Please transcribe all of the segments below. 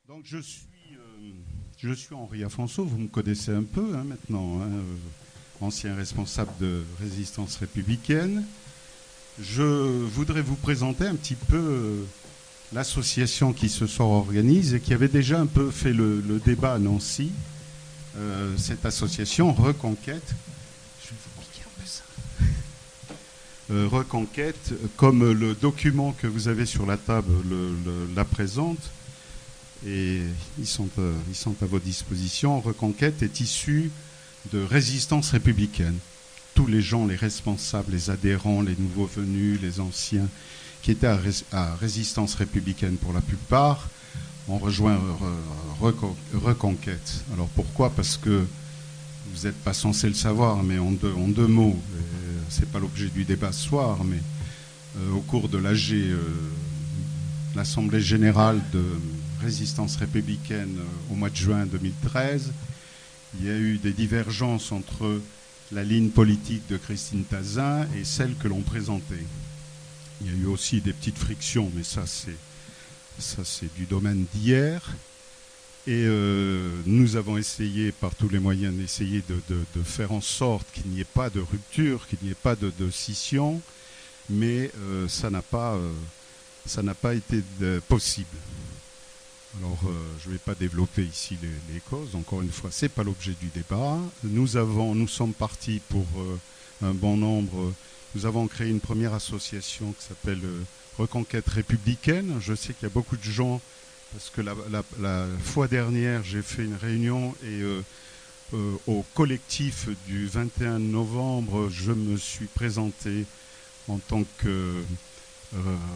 Donc je suis Henri Afonso, vous me connaissez un peu maintenant, ancien responsable de Résistance républicaine. Je voudrais vous présenter un petit peu l'association qui ce soir organise et qui avait déjà un peu fait le débat à Nancy. Cette association Reconquête, je vais vous piquer un peu ça. Reconquête, comme le document que vous avez sur la table la présente, et ils sont à vos dispositions. Reconquête est issue de Résistance républicaine. Tous les gens, les responsables, les adhérents, les nouveaux venus, les anciens, qui étaient à Résistance républicaine pour la plupart, ont rejoint Reconquête. Alors pourquoi ? Parce que vous n'êtes pas censé le savoir, mais en deux mots, c'est pas l'objet du débat ce soir, mais au cours de l'AG, l'Assemblée générale de Résistance républicaine au mois de juin 2013, il y a eu des divergences entre la ligne politique de Christine Tazin et celle que l'on présentait. Il y a eu aussi des petites frictions, mais ça c'est du domaine d'hier. Et nous avons essayé par tous les moyens de faire en sorte qu'il n'y ait pas de rupture, qu'il n'y ait pas de scission, mais ça n'a pas été possible. Alors, je ne vais pas développer ici les causes. Encore une fois, ce n'est pas l'objet du débat. Nous sommes partis pour un bon nombre. Nous avons créé une première association qui s'appelle Reconquête républicaine. Je sais qu'il y a beaucoup de gens, parce que la fois dernière, j'ai fait une réunion et au collectif du 21 novembre, je me suis présenté en tant que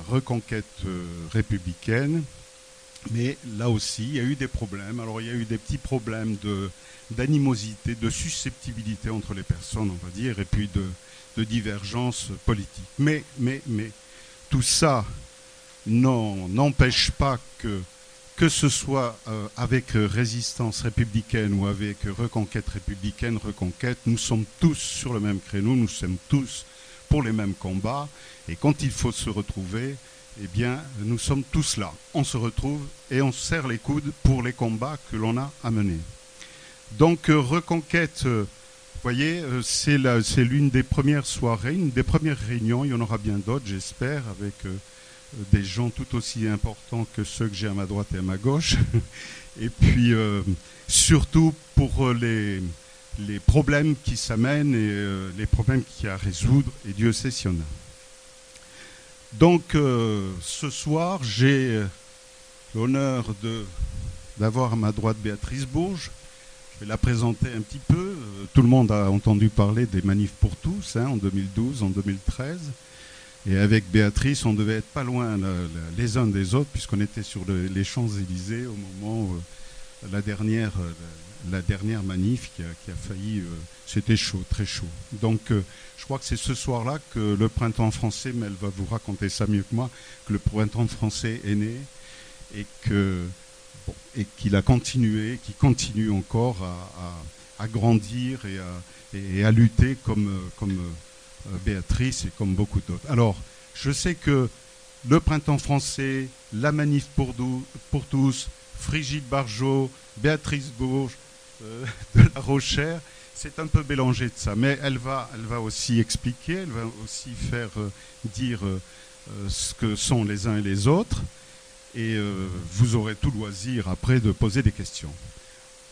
Reconquête républicaine. Mais là aussi, il y a eu des problèmes. Alors, il y a eu des petits problèmes d'animosité, de susceptibilité entre les personnes, on va dire, et puis de divergences politiques. Mais tout ça n'empêche pas que ce soit avec Résistance républicaine ou avec Reconquête républicaine, Reconquête, nous sommes tous sur le même créneau, nous sommes tous pour les mêmes combats. Et quand il faut se retrouver, eh bien, nous sommes tous là. On se retrouve et on se serre les coudes pour les combats que l'on a à mener. Donc, Reconquête, vous voyez, c'est l'une des premières soirées, une des premières réunions. Il y en aura bien d'autres, j'espère, avec des gens tout aussi importants que ceux que j'ai à ma droite et à ma gauche. Et puis, surtout pour les problèmes qui s'amènent et les problèmes qu'il y a à résoudre, et Dieu sait s'il y en a. Donc, ce soir, j'ai l'honneur d'avoir à ma droite Béatrice Bourges. Je vais la présenter un petit peu. Tout le monde a entendu parler des manifs pour tous en 2012, en 2013. Et avec Béatrice, on devait être pas loin les uns des autres, puisqu'on était sur les Champs-Élysées au moment où la dernière manif qui a failli... c'était chaud, très chaud. Donc, je crois que c'est ce soir-là que le printemps français, mais elle va vous raconter ça mieux que moi, que le printemps français est né et qu'il a continué, qu'il continue encore à grandir et à lutter comme Béatrice et comme beaucoup d'autres. Alors, je sais que le printemps français, la manif pour tous, Frigide Barjot, Béatrice Bourges, de La Rochère, c'est un peu mélangé de ça, mais elle va aussi expliquer, elle va aussi faire dire ce que sont les uns et les autres, et vous aurez tout loisir après de poser des questions.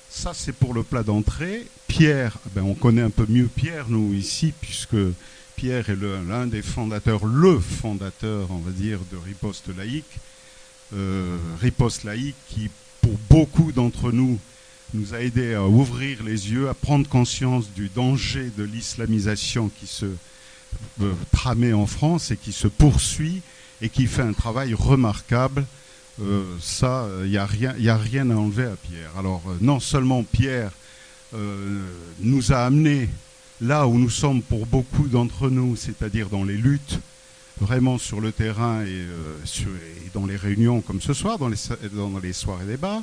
Ça, c'est pour le plat d'entrée. Pierre, on connaît un peu mieux Pierre, nous, ici, puisque Pierre est l'un des fondateurs, le fondateur, on va dire, de Riposte laïque. Riposte laïque qui, pour beaucoup d'entre nous a aidé à ouvrir les yeux, à prendre conscience du danger de l'islamisation qui se tramait en France et qui se poursuit et qui fait un travail remarquable. Ça, il n'y a rien à enlever à Pierre. Alors, non seulement Pierre nous a amenés là où nous sommes pour beaucoup d'entre nous, c'est-à-dire dans les luttes, vraiment sur le terrain et dans les réunions comme ce soir, dans les soirées débats,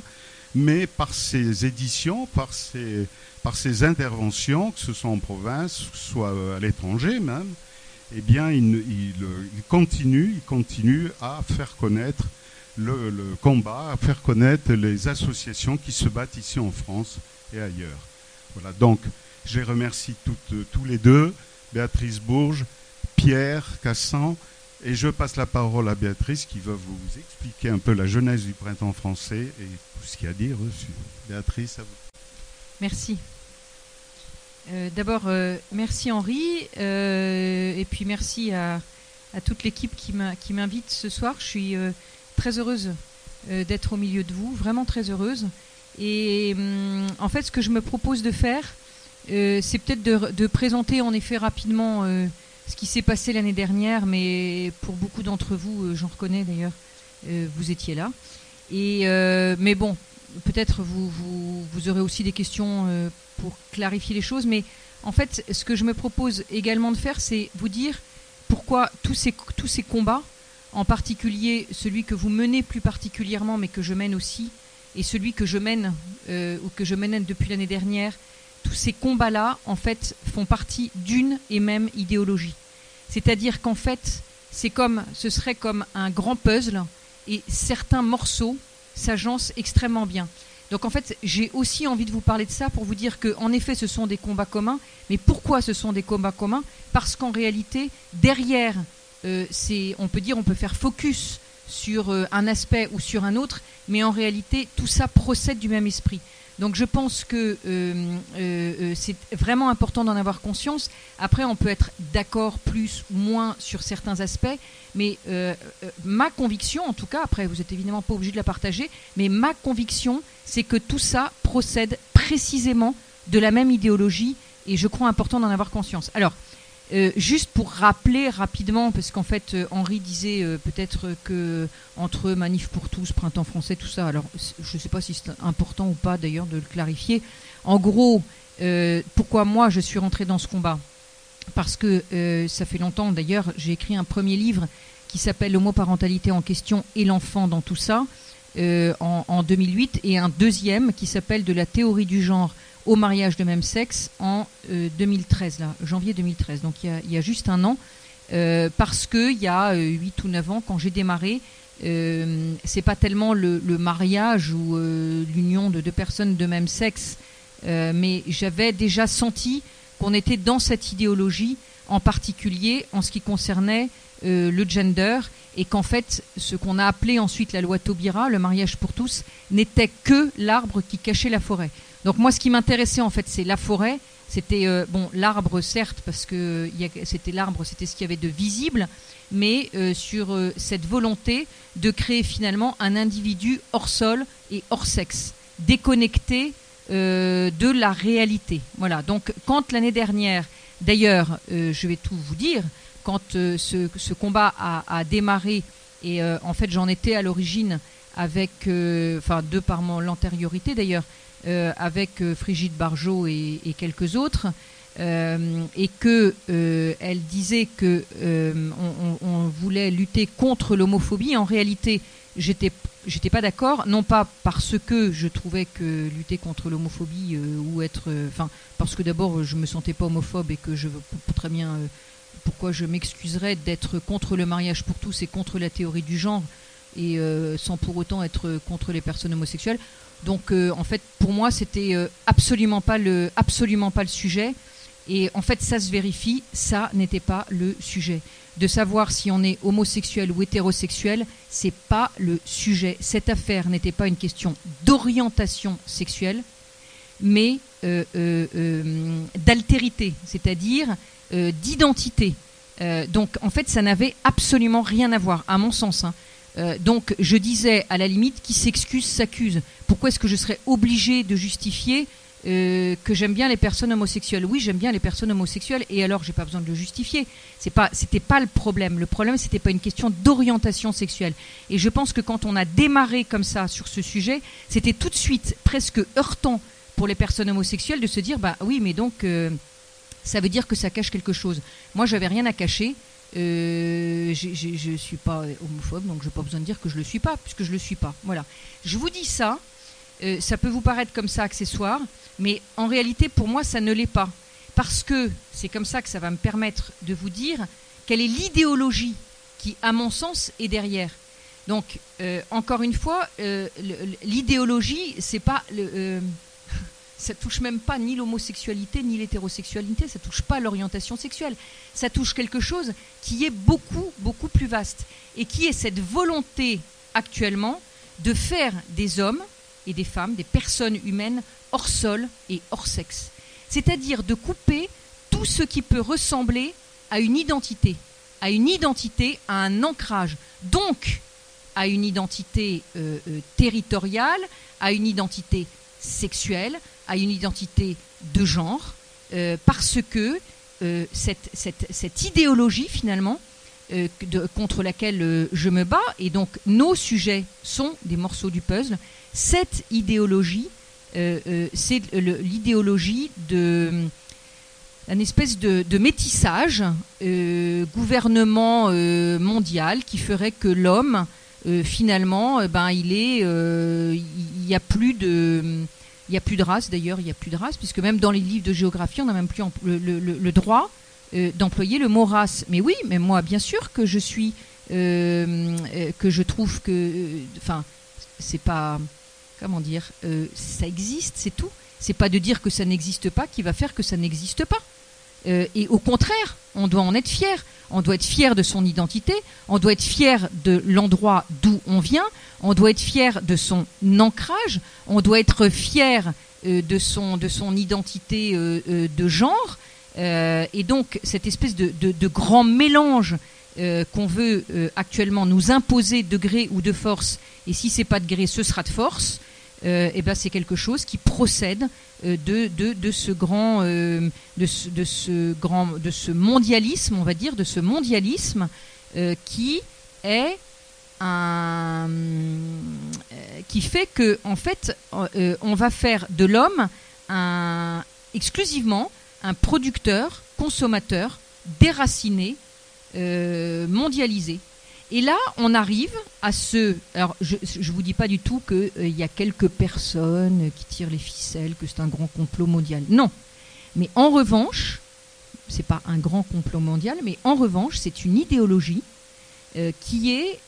mais par ses éditions, par ses interventions, que ce soit en province, que ce soit à l'étranger même, eh bien, il continue à faire connaître le combat, à faire connaître les associations qui se battent ici en France et ailleurs. Voilà, donc je les remercie tous les deux, Béatrice Bourges, Pierre Cassan, et je passe la parole à Béatrice qui va vous expliquer un peu la genèse du printemps français et tout ce qu'il y a à dire dessus. Béatrice, à vous. Merci. D'abord, merci Henri, et puis merci à toute l'équipe qui m'invite ce soir. Je suis très heureuse d'être au milieu de vous, vraiment très heureuse. Et en fait, ce que je me propose de faire, c'est peut-être de présenter en effet rapidement ce qui s'est passé l'année dernière, mais pour beaucoup d'entre vous, j'en reconnais d'ailleurs, vous étiez là. Mais bon, peut-être vous aurez aussi des questions pour clarifier les choses, mais en fait, ce que je me propose également de faire, c'est vous dire pourquoi tous ces combats, en particulier celui que vous menez plus particulièrement, mais que je mène aussi, et celui que je mène ou que je mène depuis l'année dernière, tous ces combats-là, en fait, font partie d'une et même idéologie. C'est-à-dire qu'en fait, ce serait comme un grand puzzle, et certains morceaux s'agencent extrêmement bien. Donc en fait, j'ai aussi envie de vous parler de ça pour vous dire qu'en effet, ce sont des combats communs. Mais pourquoi ce sont des combats communs? Parce qu'en réalité, derrière, on peut faire focus sur un aspect ou sur un autre, mais en réalité, tout ça procède du même esprit. Donc je pense que c'est vraiment important d'en avoir conscience. Après, on peut être d'accord plus ou moins sur certains aspects, mais ma conviction, en tout cas, après vous n'êtes évidemment pas obligé de la partager, mais ma conviction, c'est que tout ça procède précisément de la même idéologie, et je crois important d'en avoir conscience. Alors, juste pour rappeler rapidement, parce qu'en fait Henri disait peut-être que entre Manif pour tous, Printemps français, tout ça, alors je ne sais pas si c'est important ou pas d'ailleurs de le clarifier. En gros, pourquoi moi je suis rentrée dans ce combat? Parce que ça fait longtemps d'ailleurs, j'ai écrit un premier livre qui s'appelle L'homoparentalité en question et l'enfant dans tout ça, en 2008, et un deuxième qui s'appelle De la théorie du genre au mariage de même sexe en 2013, là, janvier 2013. Donc il y a juste un an, parce qu'il y a 8 ou 9 ans, quand j'ai démarré, c'est pas tellement le mariage ou l'union de deux personnes de même sexe, mais j'avais déjà senti qu'on était dans cette idéologie, en particulier en ce qui concernait le gender, et qu'en fait, ce qu'on a appelé ensuite la loi Taubira, le mariage pour tous, n'était que l'arbre qui cachait la forêt. Donc moi, ce qui m'intéressait, en fait, c'est la forêt. C'était l'arbre, certes, parce que c'était l'arbre, c'était ce qu'il y avait de visible, mais sur cette volonté de créer finalement un individu hors sol et hors sexe, déconnecté de la réalité. Voilà. Donc quand l'année dernière, d'ailleurs, je vais tout vous dire, quand ce combat a démarré, et en fait j'en étais à l'origine avec, de par l'antériorité d'ailleurs, avec Frigide Barjot et quelques autres, et que elle disait que on voulait lutter contre l'homophobie. En réalité, j'étais pas d'accord, non pas parce que je trouvais que lutter contre l'homophobie ou être, parce que d'abord je me sentais pas homophobe et que je veux très bien pourquoi je m'excuserais d'être contre le mariage pour tous et contre la théorie du genre, et sans pour autant être contre les personnes homosexuelles. Donc en fait, pour moi, c'était absolument pas le sujet. Et en fait, ça se vérifie, ça n'était pas le sujet. De savoir si on est homosexuel ou hétérosexuel, c'est pas le sujet. Cette affaire n'était pas une question d'orientation sexuelle, mais d'altérité, c'est-à-dire d'identité. Donc en fait, ça n'avait absolument rien à voir, à mon sens. Donc je disais, à la limite, qui s'excuse s'accuse. Pourquoi est-ce que je serais obligée de justifier que j'aime bien les personnes homosexuelles? Oui, j'aime bien les personnes homosexuelles, et alors j'ai pas besoin de le justifier. C'était pas le problème. Le problème, c'était pas une question d'orientation sexuelle. Et je pense que quand on a démarré comme ça sur ce sujet, c'était tout de suite presque heurtant pour les personnes homosexuelles de se dire, bah oui, mais donc ça veut dire que ça cache quelque chose. Moi, j'avais rien à cacher. Je suis pas homophobe, donc j'ai pas besoin de dire que je le suis pas, puisque je le suis pas. Voilà. Je vous dis ça, ça peut vous paraître comme ça accessoire, mais en réalité pour moi ça ne l'est pas, parce que c'est comme ça que ça va me permettre de vous dire quelle est l'idéologie qui, à mon sens, est derrière. Donc, encore une fois, l'idéologie, c'est pas ça touche même pas ni l'homosexualité ni l'hétérosexualité, ça touche pas l'orientation sexuelle, ça touche quelque chose qui est beaucoup, beaucoup plus vaste et qui est cette volonté actuellement de faire des hommes et des femmes, des personnes humaines hors sol et hors sexe. C'est-à-dire de couper tout ce qui peut ressembler à une identité, à un ancrage, donc à une identité territoriale, à une identité sexuelle, à une identité de genre, parce que cette idéologie finalement contre laquelle je me bats, et donc nos sujets sont des morceaux du puzzle, cette idéologie, c'est l'idéologie d'une espèce de métissage gouvernement mondial qui ferait que l'homme finalement il n'y a plus de race, d'ailleurs il n'y a plus de race, puisque même dans les livres de géographie on n'a même plus le droit d'employer le mot race. Mais oui, mais moi bien sûr que je suis que je trouve que c'est pas, comment dire, ça existe, c'est tout. C'est pas de dire que ça n'existe pas qui va faire que ça n'existe pas. Et au contraire, on doit en être fier. On doit être fier de son identité, on doit être fier de l'endroit d'où on vient, on doit être fier de son ancrage, on doit être fier de son identité de genre. Et donc, cette espèce de grand mélange qu'on veut actuellement nous imposer de gré ou de force, et si c'est pas de gré, ce sera de force, et ben c'est quelque chose qui procède de ce mondialisme, on va dire, de ce mondialisme qui est qui fait que en fait on va faire de l'homme exclusivement un producteur, consommateur, déraciné, mondialisé. Et là, on arrive à ce... Alors, je ne vous dis pas du tout qu'il y a quelques personnes qui tirent les ficelles, que c'est un grand complot mondial. Non. Mais en revanche, ce n'est pas un grand complot mondial, mais en revanche, c'est une idéologie qui est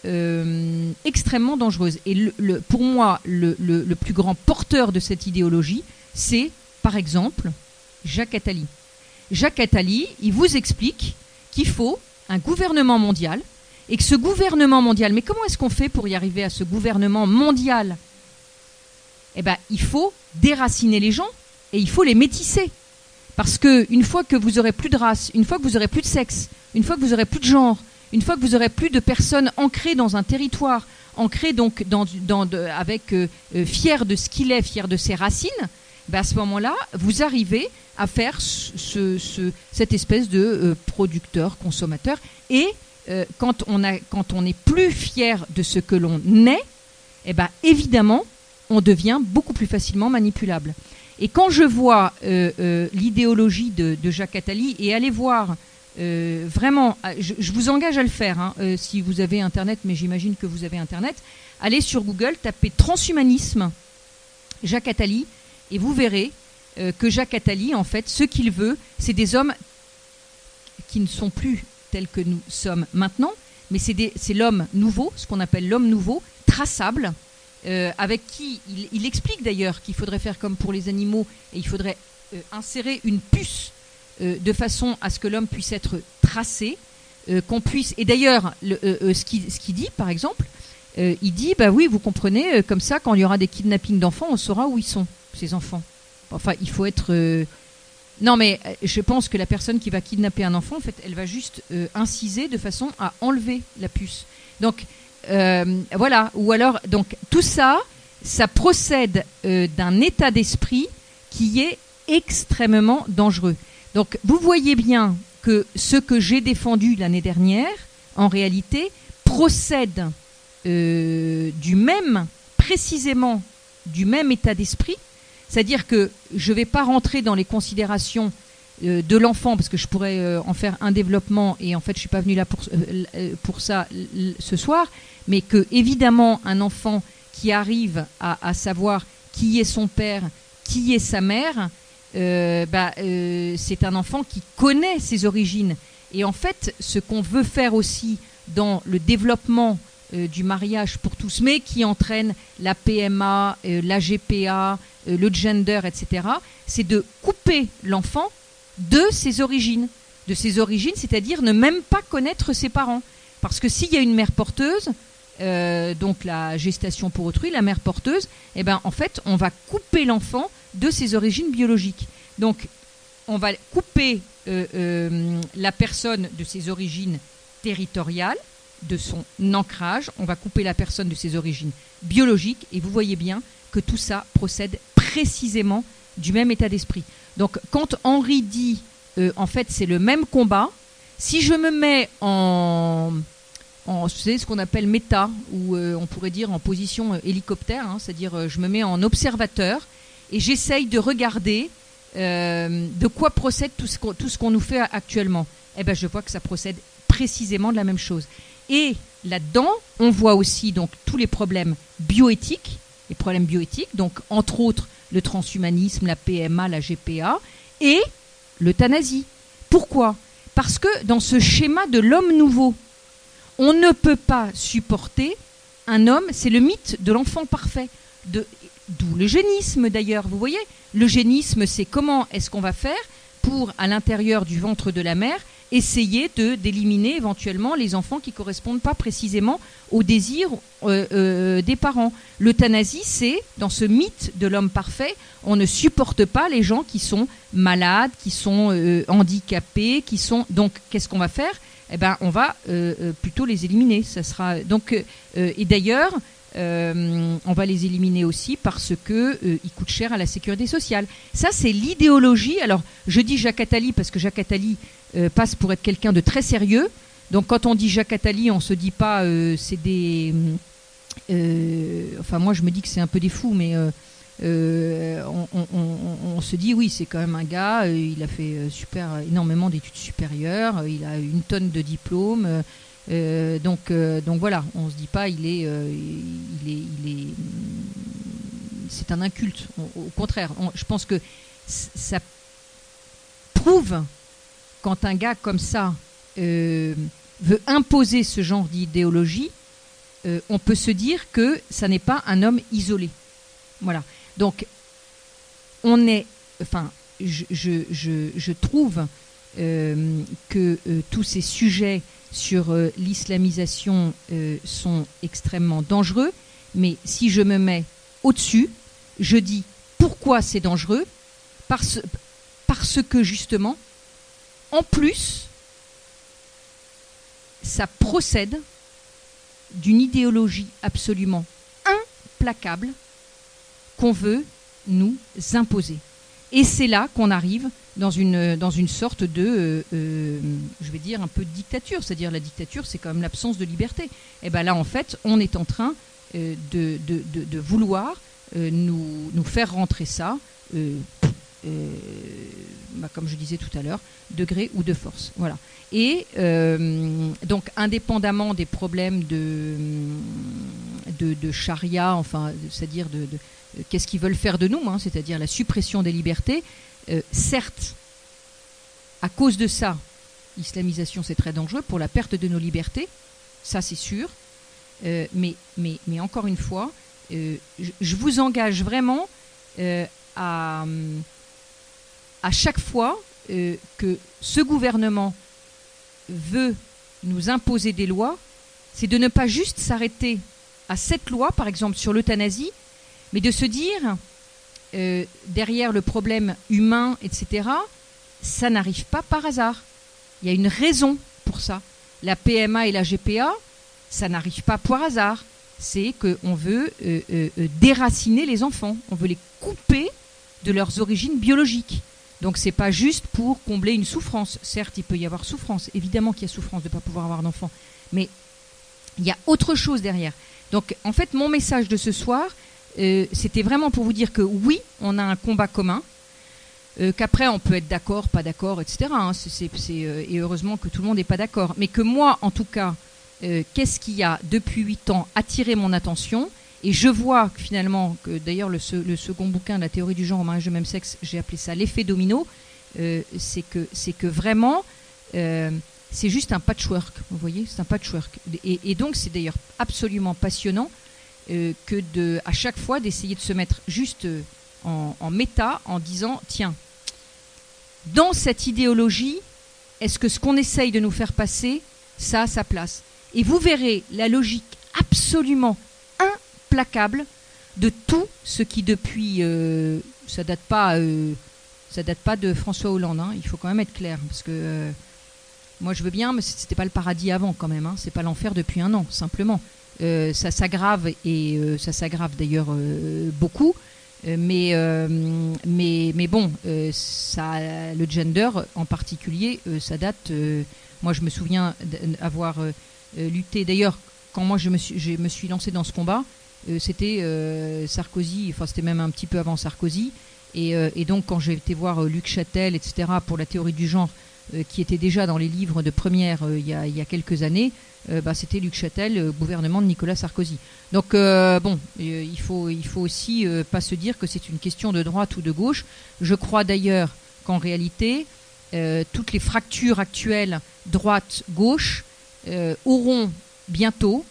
extrêmement dangereuse. Et pour moi, le plus grand porteur de cette idéologie, c'est, par exemple, Jacques Attali. Jacques Attali, il vous explique qu'il faut un gouvernement mondial, et que ce gouvernement mondial, mais comment est-ce qu'on fait pour y arriver à ce gouvernement mondial ? Eh bien, il faut déraciner les gens et il faut les métisser. Parce qu'une fois que vous aurez plus de race, une fois que vous aurez plus de sexe, une fois que vous aurez plus de genre, une fois que vous aurez plus de personnes ancrées dans un territoire, ancrées donc fier de ce qu'il est, fier de ses racines, ben à ce moment-là, vous arrivez à faire cette espèce de producteur-consommateur. Et quand on n'est plus fier de ce que l'on est, eh ben, évidemment, on devient beaucoup plus facilement manipulable. Et quand je vois l'idéologie de Jacques Attali, et allez voir, vraiment, je vous engage à le faire, hein, si vous avez Internet, mais j'imagine que vous avez Internet, allez sur Google, tapez transhumanisme, Jacques Attali, et vous verrez que Jacques Attali, en fait, ce qu'il veut, c'est des hommes qui ne sont plus tels que nous sommes maintenant, mais c'est l'homme nouveau, ce qu'on appelle l'homme nouveau, traçable, avec qui il explique d'ailleurs qu'il faudrait faire comme pour les animaux, et il faudrait insérer une puce de façon à ce que l'homme puisse être tracé, qu'on puisse... Et d'ailleurs, ce qu'il dit, par exemple, il dit, bah oui, vous comprenez, comme ça, quand il y aura des kidnappings d'enfants, on saura où ils sont, ces enfants. Enfin, il faut être... Non, mais je pense que la personne qui va kidnapper un enfant, en fait, elle va juste inciser de façon à enlever la puce. Donc, voilà. Ou alors, donc, tout ça, ça procède d'un état d'esprit qui est extrêmement dangereux. Donc, vous voyez bien que ce que j'ai défendu l'année dernière, en réalité, procède précisément du même état d'esprit. C'est-à-dire que je ne vais pas rentrer dans les considérations de l'enfant, parce que je pourrais en faire un développement, et en fait je ne suis pas venue là pour ça ce soir, mais que évidemment un enfant qui arrive à savoir qui est son père, qui est sa mère, c'est un enfant qui connaît ses origines. Et en fait, ce qu'on veut faire aussi dans le développement du mariage pour tous, mais qui entraîne la PMA, la GPA, le gender, etc., c'est de couper l'enfant de ses origines. De ses origines, c'est-à-dire ne même pas connaître ses parents. Parce que s'il y a une mère porteuse, donc la gestation pour autrui, la mère porteuse, eh ben, en fait, on va couper l'enfant de ses origines biologiques. Donc, on va couper la personne de ses origines territoriales, de son ancrage, on va couper la personne de ses origines biologiques, et vous voyez bien que tout ça procède précisément du même état d'esprit. Donc, quand Henri dit, en fait, c'est le même combat, si je me mets vous savez, ce qu'on appelle méta, ou on pourrait dire en position hélicoptère, hein, c'est-à-dire je me mets en observateur et j'essaye de regarder de quoi procède tout ce qu'on nous fait actuellement. Eh ben, je vois que ça procède précisément de la même chose. Et là-dedans, on voit aussi donc tous les problèmes bioéthiques, donc entre autres le transhumanisme, la PMA, la GPA et l'euthanasie. Pourquoi ? Parce que dans ce schéma de l'homme nouveau, on ne peut pas supporter un homme, c'est le mythe de l'enfant parfait, d'où l'eugénisme d'ailleurs, vous voyez. L'eugénisme, c'est comment est-ce qu'on va faire pour, à l'intérieur du ventre de la mère, essayer d'éliminer éventuellement les enfants qui ne correspondent pas précisément aux désirs des parents. L'euthanasie, c'est, dans ce mythe de l'homme parfait, on ne supporte pas les gens qui sont malades, qui sont handicapés, qui sont... Donc, qu'est-ce qu'on va faire ? Eh ben, on va plutôt les éliminer. Ça sera donc et d'ailleurs, on va les éliminer aussi parce que ils coûtent cher à la sécurité sociale. Ça, c'est l'idéologie. Alors, je dis Jacques Attali parce que Jacques Attali passe pour être quelqu'un de très sérieux. Donc, quand on dit Jacques Attali, on se dit pas c'est des. Enfin, moi, je me dis que c'est un peu des fous, mais on se dit oui, c'est quand même un gars, il a fait énormément d'études supérieures, il a une tonne de diplômes, donc voilà, on se dit pas c'est un inculte. Au contraire, je pense que ça prouve quand un gars comme ça veut imposer ce genre d'idéologie, on peut se dire que ça n'est pas un homme isolé. Voilà. Donc, je trouve que tous ces sujets sur l'islamisation sont extrêmement dangereux, mais si je me mets au-dessus, je dis pourquoi c'est dangereux, parce que justement, en plus, ça procède d'une idéologie absolument implacable qu'on veut nous imposer. Et c'est là qu'on arrive dans une sorte de, je vais dire, un peu de dictature. C'est-à-dire la dictature, c'est quand même l'absence de liberté. Et bien là, en fait, on est en train de vouloir nous faire rentrer ça, comme je disais tout à l'heure, de gré ou de force. Voilà. Et donc, indépendamment des problèmes de charia, enfin, c'est-à-dire qu'est-ce qu'ils veulent faire de nous, hein, c'est-à-dire la suppression des libertés, certes, à cause de ça, l'islamisation, c'est très dangereux pour la perte de nos libertés, ça c'est sûr, mais encore une fois, je vous engage vraiment à chaque fois que ce gouvernement veut nous imposer des lois, c'est de ne pas juste s'arrêter à cette loi, par exemple sur l'euthanasie, mais de se dire, derrière le problème humain, etc., ça n'arrive pas par hasard. Il y a une raison pour ça. La PMA et la GPA, ça n'arrive pas par hasard. C'est qu'on veut déraciner les enfants. On veut les couper de leurs origines biologiques. Donc c'est pas juste pour combler une souffrance. Certes, il peut y avoir souffrance. Évidemment qu'il y a souffrance de ne pas pouvoir avoir d'enfant. Mais il y a autre chose derrière. Donc en fait, mon message de ce soir, c'était vraiment pour vous dire que oui, on a un combat commun, qu'après on peut être d'accord, pas d'accord, etc. Hein, et heureusement que tout le monde n'est pas d'accord. Mais que moi, en tout cas, qu'est-ce qui a depuis 8 ans attiré mon attention ? Et je vois que finalement, d'ailleurs le second bouquin de la théorie du genre au mariage de même sexe, j'ai appelé ça l'effet domino, c'est que vraiment, c'est juste un patchwork, vous voyez, c'est un patchwork. Et donc c'est d'ailleurs absolument passionnant que à chaque fois d'essayer de se mettre juste en méta en disant, tiens, dans cette idéologie, est-ce que ce qu'on essaye de nous faire passer, ça a sa place? Et vous verrez la logique absolument implacable de tout ce qui depuis... ça date pas de François Hollande, hein, il faut quand même être clair, parce que moi je veux bien, mais c'était pas le paradis avant quand même, hein, c'est pas l'enfer depuis 1 an, simplement. Ça s'aggrave, et ça s'aggrave d'ailleurs beaucoup, mais bon, le gender en particulier, ça date... moi je me souviens avoir lutté, d'ailleurs, quand moi je me suis lancé dans ce combat, c'était Sarkozy, enfin c'était même un petit peu avant Sarkozy, et donc quand j'ai été voir Luc Châtel, etc., pour la théorie du genre, qui était déjà dans les livres de première il y a quelques années, c'était Luc Châtel, gouvernement de Nicolas Sarkozy. Donc bon, il faut aussi pas se dire que c'est une question de droite ou de gauche. Je crois d'ailleurs qu'en réalité, toutes les fractures actuelles droite-gauche n'auront bientôt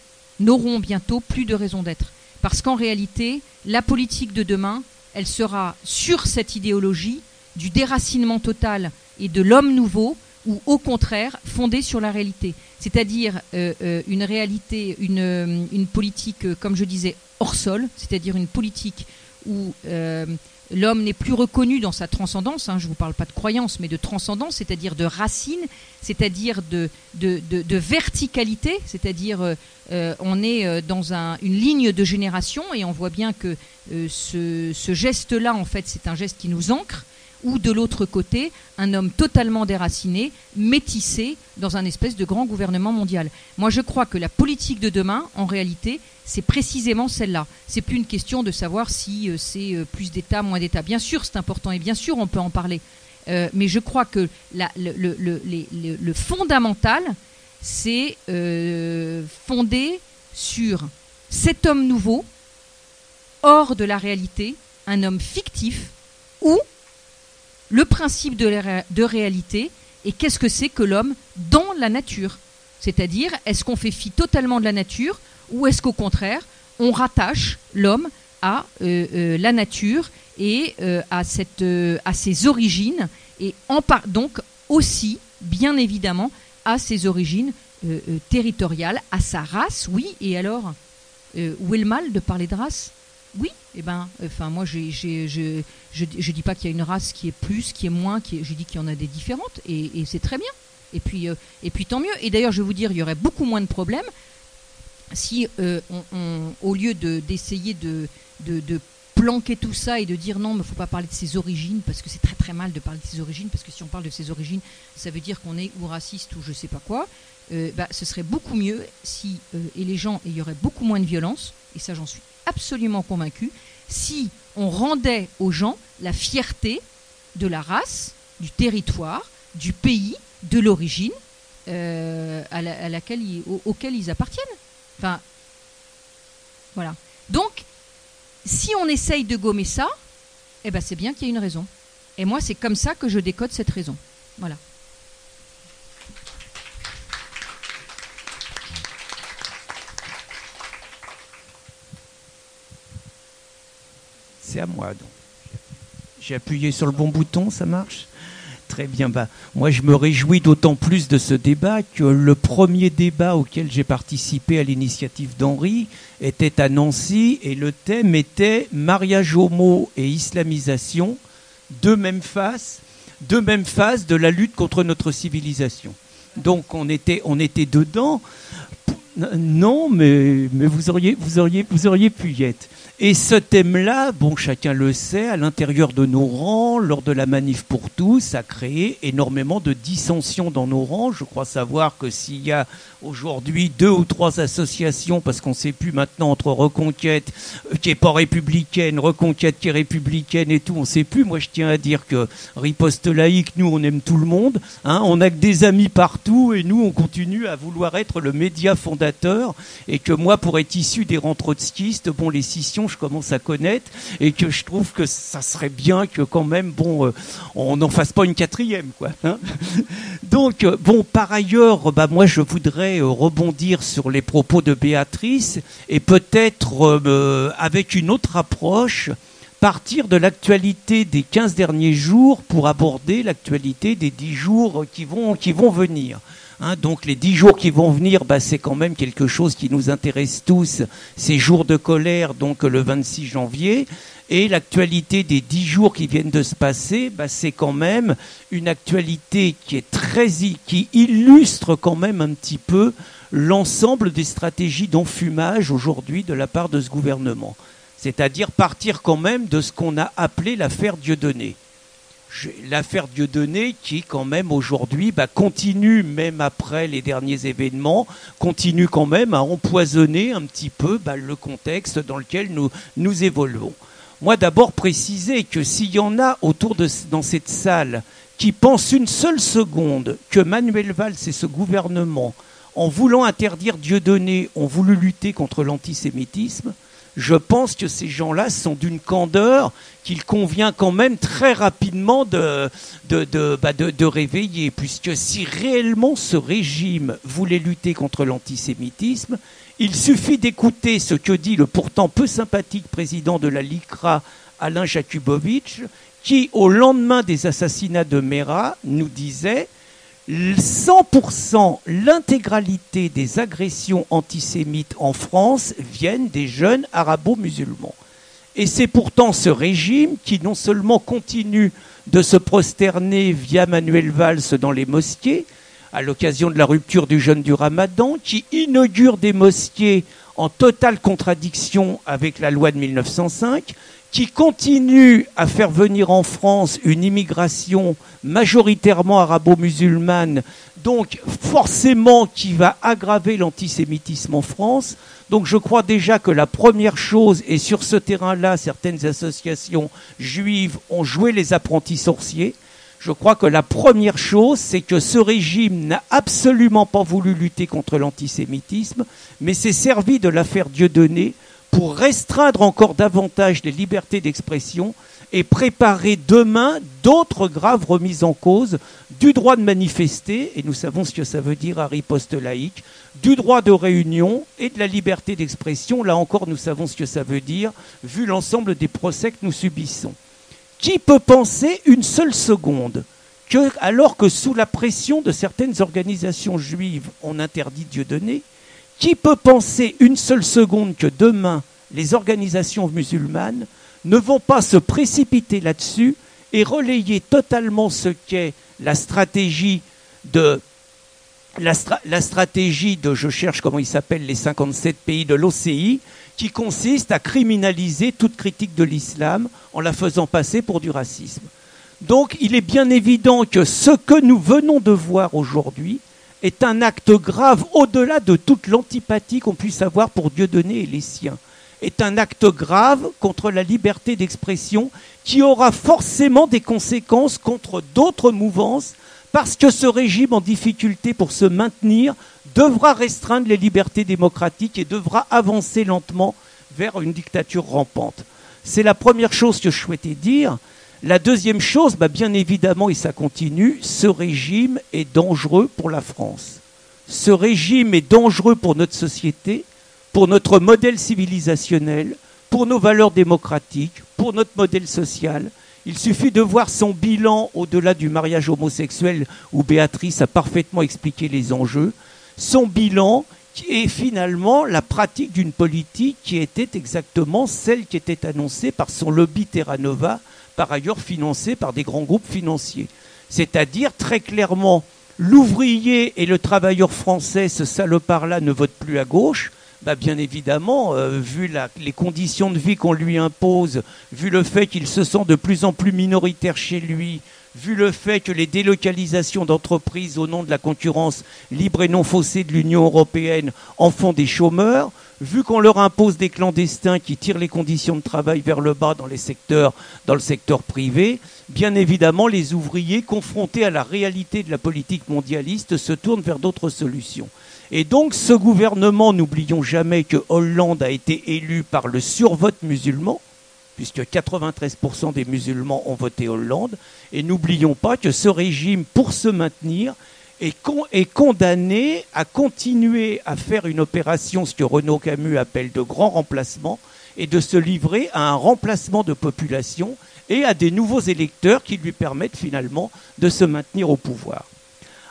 plus de raison d'être. Parce qu'en réalité, la politique de demain, elle sera sur cette idéologie du déracinement total et de l'homme nouveau, ou au contraire fondée sur la réalité. C'est-à-dire une réalité, une politique, comme je disais, hors sol, c'est-à-dire une politique où l'homme n'est plus reconnu dans sa transcendance, hein, je ne vous parle pas de croyance, mais de transcendance, c'est-à-dire de racine, c'est-à-dire de verticalité, c'est-à-dire on est dans une ligne de génération, et on voit bien que ce geste-là, en fait, c'est un geste qui nous ancre, ou de l'autre côté, un homme totalement déraciné, métissé, dans un espèce de grand gouvernement mondial. Moi, je crois que la politique de demain, en réalité, c'est précisément celle-là. C'est plus une question de savoir si c'est plus d'État, moins d'État. Bien sûr, c'est important, et bien sûr, on peut en parler. Mais je crois que le fondamental, c'est fondé sur cet homme nouveau, hors de la réalité, un homme fictif, où le principe de réalité, et qu'est-ce que c'est que l'homme dans la nature? C'est-à-dire, est-ce qu'on fait fi totalement de la nature, ou est-ce qu'au contraire, on rattache l'homme à la nature et à ses origines, et donc aussi, bien évidemment, à ses origines territoriales, à sa race, oui, et alors, où est le mal de parler de race? Oui, moi je dis pas qu'il y a une race qui est plus, qui est moins, je dis qu'il y en a des différentes, et c'est très bien. Et puis tant mieux. Et d'ailleurs, je vais vous dire, il y aurait beaucoup moins de problèmes si au lieu d'essayer de planquer tout ça et de dire non, mais il ne faut pas parler de ses origines, parce que c'est très très mal de parler de ses origines, parce que si on parle de ses origines, ça veut dire qu'on est ou raciste ou je sais pas quoi. Ce serait beaucoup mieux si et il y aurait beaucoup moins de violence, et ça j'en suis absolument convaincu, si on rendait aux gens la fierté de la race, du territoire, du pays, de l'origine auquel ils appartiennent. Enfin, voilà. Donc, si on essaye de gommer ça, c'est bien qu'il y ait une raison. Et moi, c'est comme ça que je décode cette raison. Voilà. C'est à moi, donc. J'ai appuyé sur le bon bouton, ça marche ? Très bien. Moi, je me réjouis d'autant plus de ce débat que le premier débat auquel j'ai participé à l'initiative d'Henri était à Nancy, et le thème était mariage homo et islamisation, deux mêmes faces de la lutte contre notre civilisation. Donc, on était dedans. Non, mais vous auriez pu y être. Et ce thème-là, chacun le sait, à l'intérieur de nos rangs, lors de la manif pour tous, a créé énormément de dissensions dans nos rangs. Je crois savoir que s'il y a aujourd'hui 2 ou 3 associations, parce qu'on ne sait plus maintenant entre Reconquête qui n'est pas républicaine, Reconquête qui est républicaine et tout, on ne sait plus. Moi, je tiens à dire que Riposte Laïque, nous, on aime tout le monde. Hein, on n'a que des amis partout, et nous, on continue à vouloir être le média fondateur, et que moi, pour être issu des rangs trotskistes, les scissions, expression, je commence à connaître, et que je trouve que ça serait bien que quand même, bon, on n'en fasse pas une quatrième, quoi. Hein. Donc, bon, par ailleurs, bah, moi, je voudrais rebondir sur les propos de Béatrice, et peut-être avec une autre approche, partir de l'actualité des 15 derniers jours pour aborder l'actualité des 10 jours qui vont venir. Hein, donc les 10 jours qui vont venir, bah, c'est quand même quelque chose qui nous intéresse tous, ces jours de colère, donc le 26 janvier. Et l'actualité des 10 jours qui viennent de se passer, bah, c'est quand même une actualité qui illustre quand même un petit peu l'ensemble des stratégies d'enfumage aujourd'hui de la part de ce gouvernement. C'est-à-dire partir quand même de ce qu'on a appelé l'affaire Dieudonné. L'affaire Dieudonné qui, quand même, aujourd'hui, bah, continue, même après les derniers événements, continue quand même à empoisonner un petit peu bah, le contexte dans lequel nous évoluons. Moi, d'abord, préciser que s'il y en a dans cette salle qui pensent une seule seconde que Manuel Valls et ce gouvernement, en voulant interdire Dieudonné, ont voulu lutter contre l'antisémitisme, je pense que ces gens-là sont d'une candeur qu'il convient quand même très rapidement de réveiller, puisque si réellement ce régime voulait lutter contre l'antisémitisme, il suffit d'écouter ce que dit le pourtant peu sympathique président de la LICRA, Alain Jakubowicz, qui, au lendemain des assassinats de Mera, nous disait 100%, l'intégralité des agressions antisémites en France viennent des jeunes arabo-musulmans. Et c'est pourtant ce régime qui non seulement continue de se prosterner via Manuel Valls dans les mosquées, à l'occasion de la rupture du jeûne du Ramadan, qui inaugure des mosquées en totale contradiction avec la loi de 1905, qui continue à faire venir en France une immigration majoritairement arabo-musulmane, donc forcément qui va aggraver l'antisémitisme en France. Donc je crois déjà que la première chose, et sur ce terrain-là, certaines associations juives ont joué les apprentis sorciers, je crois que la première chose, c'est que ce régime n'a absolument pas voulu lutter contre l'antisémitisme, mais s'est servi de l'affaire Dieudonné pour restreindre encore davantage les libertés d'expression et préparer demain d'autres graves remises en cause du droit de manifester, et nous savons ce que ça veut dire à riposte laïque, du droit de réunion et de la liberté d'expression. Là encore, nous savons ce que ça veut dire, vu l'ensemble des procès que nous subissons. Qui peut penser une seule seconde que, alors que sous la pression de certaines organisations juives, on interdit Dieudonné, qui peut penser une seule seconde que demain, les organisations musulmanes ne vont pas se précipiter là-dessus et relayer totalement ce qu'est la stratégie de, je cherche comment ils s'appellent, les 57 pays de l'OCI, qui consiste à criminaliser toute critique de l'islam en la faisant passer pour du racisme. Donc il est bien évident que ce que nous venons de voir aujourd'hui est un acte grave, au-delà de toute l'antipathie qu'on puisse avoir pour Dieudonné et les siens, est un acte grave contre la liberté d'expression qui aura forcément des conséquences contre d'autres mouvances, parce que ce régime en difficulté pour se maintenir devra restreindre les libertés démocratiques et devra avancer lentement vers une dictature rampante. C'est la première chose que je souhaitais dire. La deuxième chose, bien évidemment, et ça continue, ce régime est dangereux pour la France. Ce régime est dangereux pour notre société, pour notre modèle civilisationnel, pour nos valeurs démocratiques, pour notre modèle social. Il suffit de voir son bilan au-delà du mariage homosexuel où Béatrice a parfaitement expliqué les enjeux. Son bilan est finalement la pratique d'une politique qui était exactement celle qui était annoncée par son lobby Terra Nova, par ailleurs financé par des grands groupes financiers. C'est-à-dire, très clairement, l'ouvrier et le travailleur français, ce salopard-là, ne vote plus à gauche. Bien évidemment, vu les conditions de vie qu'on lui impose, vu le fait qu'il se sent de plus en plus minoritaire chez lui, vu le fait que les délocalisations d'entreprises au nom de la concurrence libre et non faussée de l'Union européenne en font des chômeurs, vu qu'on leur impose des clandestins qui tirent les conditions de travail vers le bas dans le secteur privé, bien évidemment, les ouvriers confrontés à la réalité de la politique mondialiste se tournent vers d'autres solutions. Et donc ce gouvernement, n'oublions jamais que Hollande a été élu par le survote musulman, puisque 93% des musulmans ont voté Hollande, et n'oublions pas que ce régime, pour se maintenir, est condamné à continuer à faire une opération, ce que Renaud Camus appelle de grand remplacement, et de se livrer à un remplacement de population et à des nouveaux électeurs qui lui permettent finalement de se maintenir au pouvoir.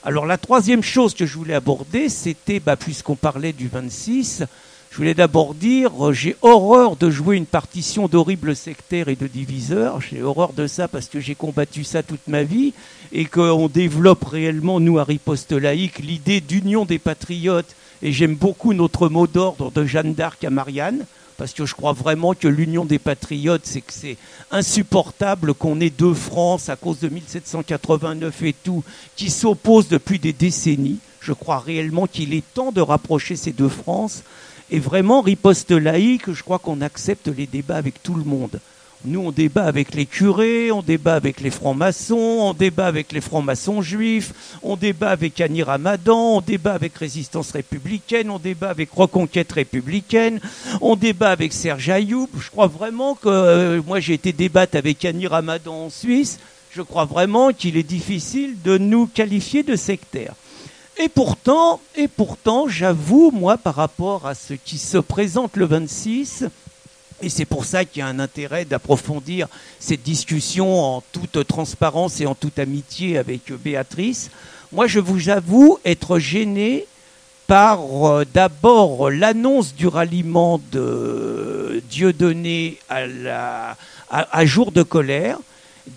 Alors la troisième chose que je voulais aborder, c'était, puisqu'on parlait du 26, je voulais d'abord dire, j'ai horreur de jouer une partition d'horribles sectaires et de diviseurs. J'ai horreur de ça parce que j'ai combattu ça toute ma vie et qu'on développe réellement, nous, à Riposte Laïque, l'idée d'union des patriotes. Et j'aime beaucoup notre mot d'ordre de Jeanne d'Arc à Marianne, parce que je crois vraiment que l'union des patriotes, c'est que c'est insupportable qu'on ait deux France à cause de 1789 et tout, qui s'opposent depuis des décennies. Je crois réellement qu'il est temps de rapprocher ces deux France. Et vraiment, Riposte Laïque, je crois qu'on accepte les débats avec tout le monde. Nous, on débat avec les curés, on débat avec les francs-maçons, on débat avec les francs-maçons juifs, on débat avec Annie Ramadan, on débat avec Résistance républicaine, on débat avec Reconquête républicaine, on débat avec Serge Ayoub. Je crois vraiment que, moi j'ai été débattre avec Annie Ramadan en Suisse, je crois vraiment qu'il est difficile de nous qualifier de sectaires. Et pourtant, j'avoue, moi, par rapport à ce qui se présente le 26, et c'est pour ça qu'il y a un intérêt d'approfondir cette discussion en toute transparence et en toute amitié avec Béatrice. Moi, je vous avoue être gêné par d'abord l'annonce du ralliement de Dieudonné à jour de colère.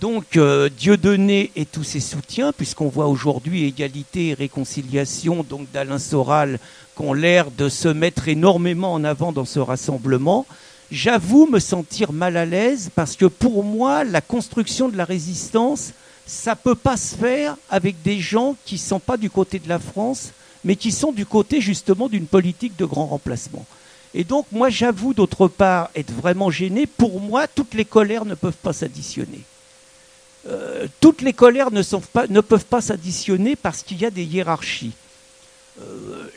Donc Dieudonné et tous ses soutiens, puisqu'on voit aujourd'hui Égalité et Réconciliation, donc d'Alain Soral, qui ont l'air de se mettre énormément en avant dans ce rassemblement. J'avoue me sentir mal à l'aise parce que pour moi, la construction de la résistance, ça ne peut pas se faire avec des gens qui ne sont pas du côté de la France, mais qui sont du côté justement d'une politique de grand remplacement. Et donc moi, j'avoue d'autre part être vraiment gêné. Pour moi, toutes les colères ne peuvent pas s'additionner. Toutes les colères ne peuvent pas s'additionner parce qu'il y a des hiérarchies.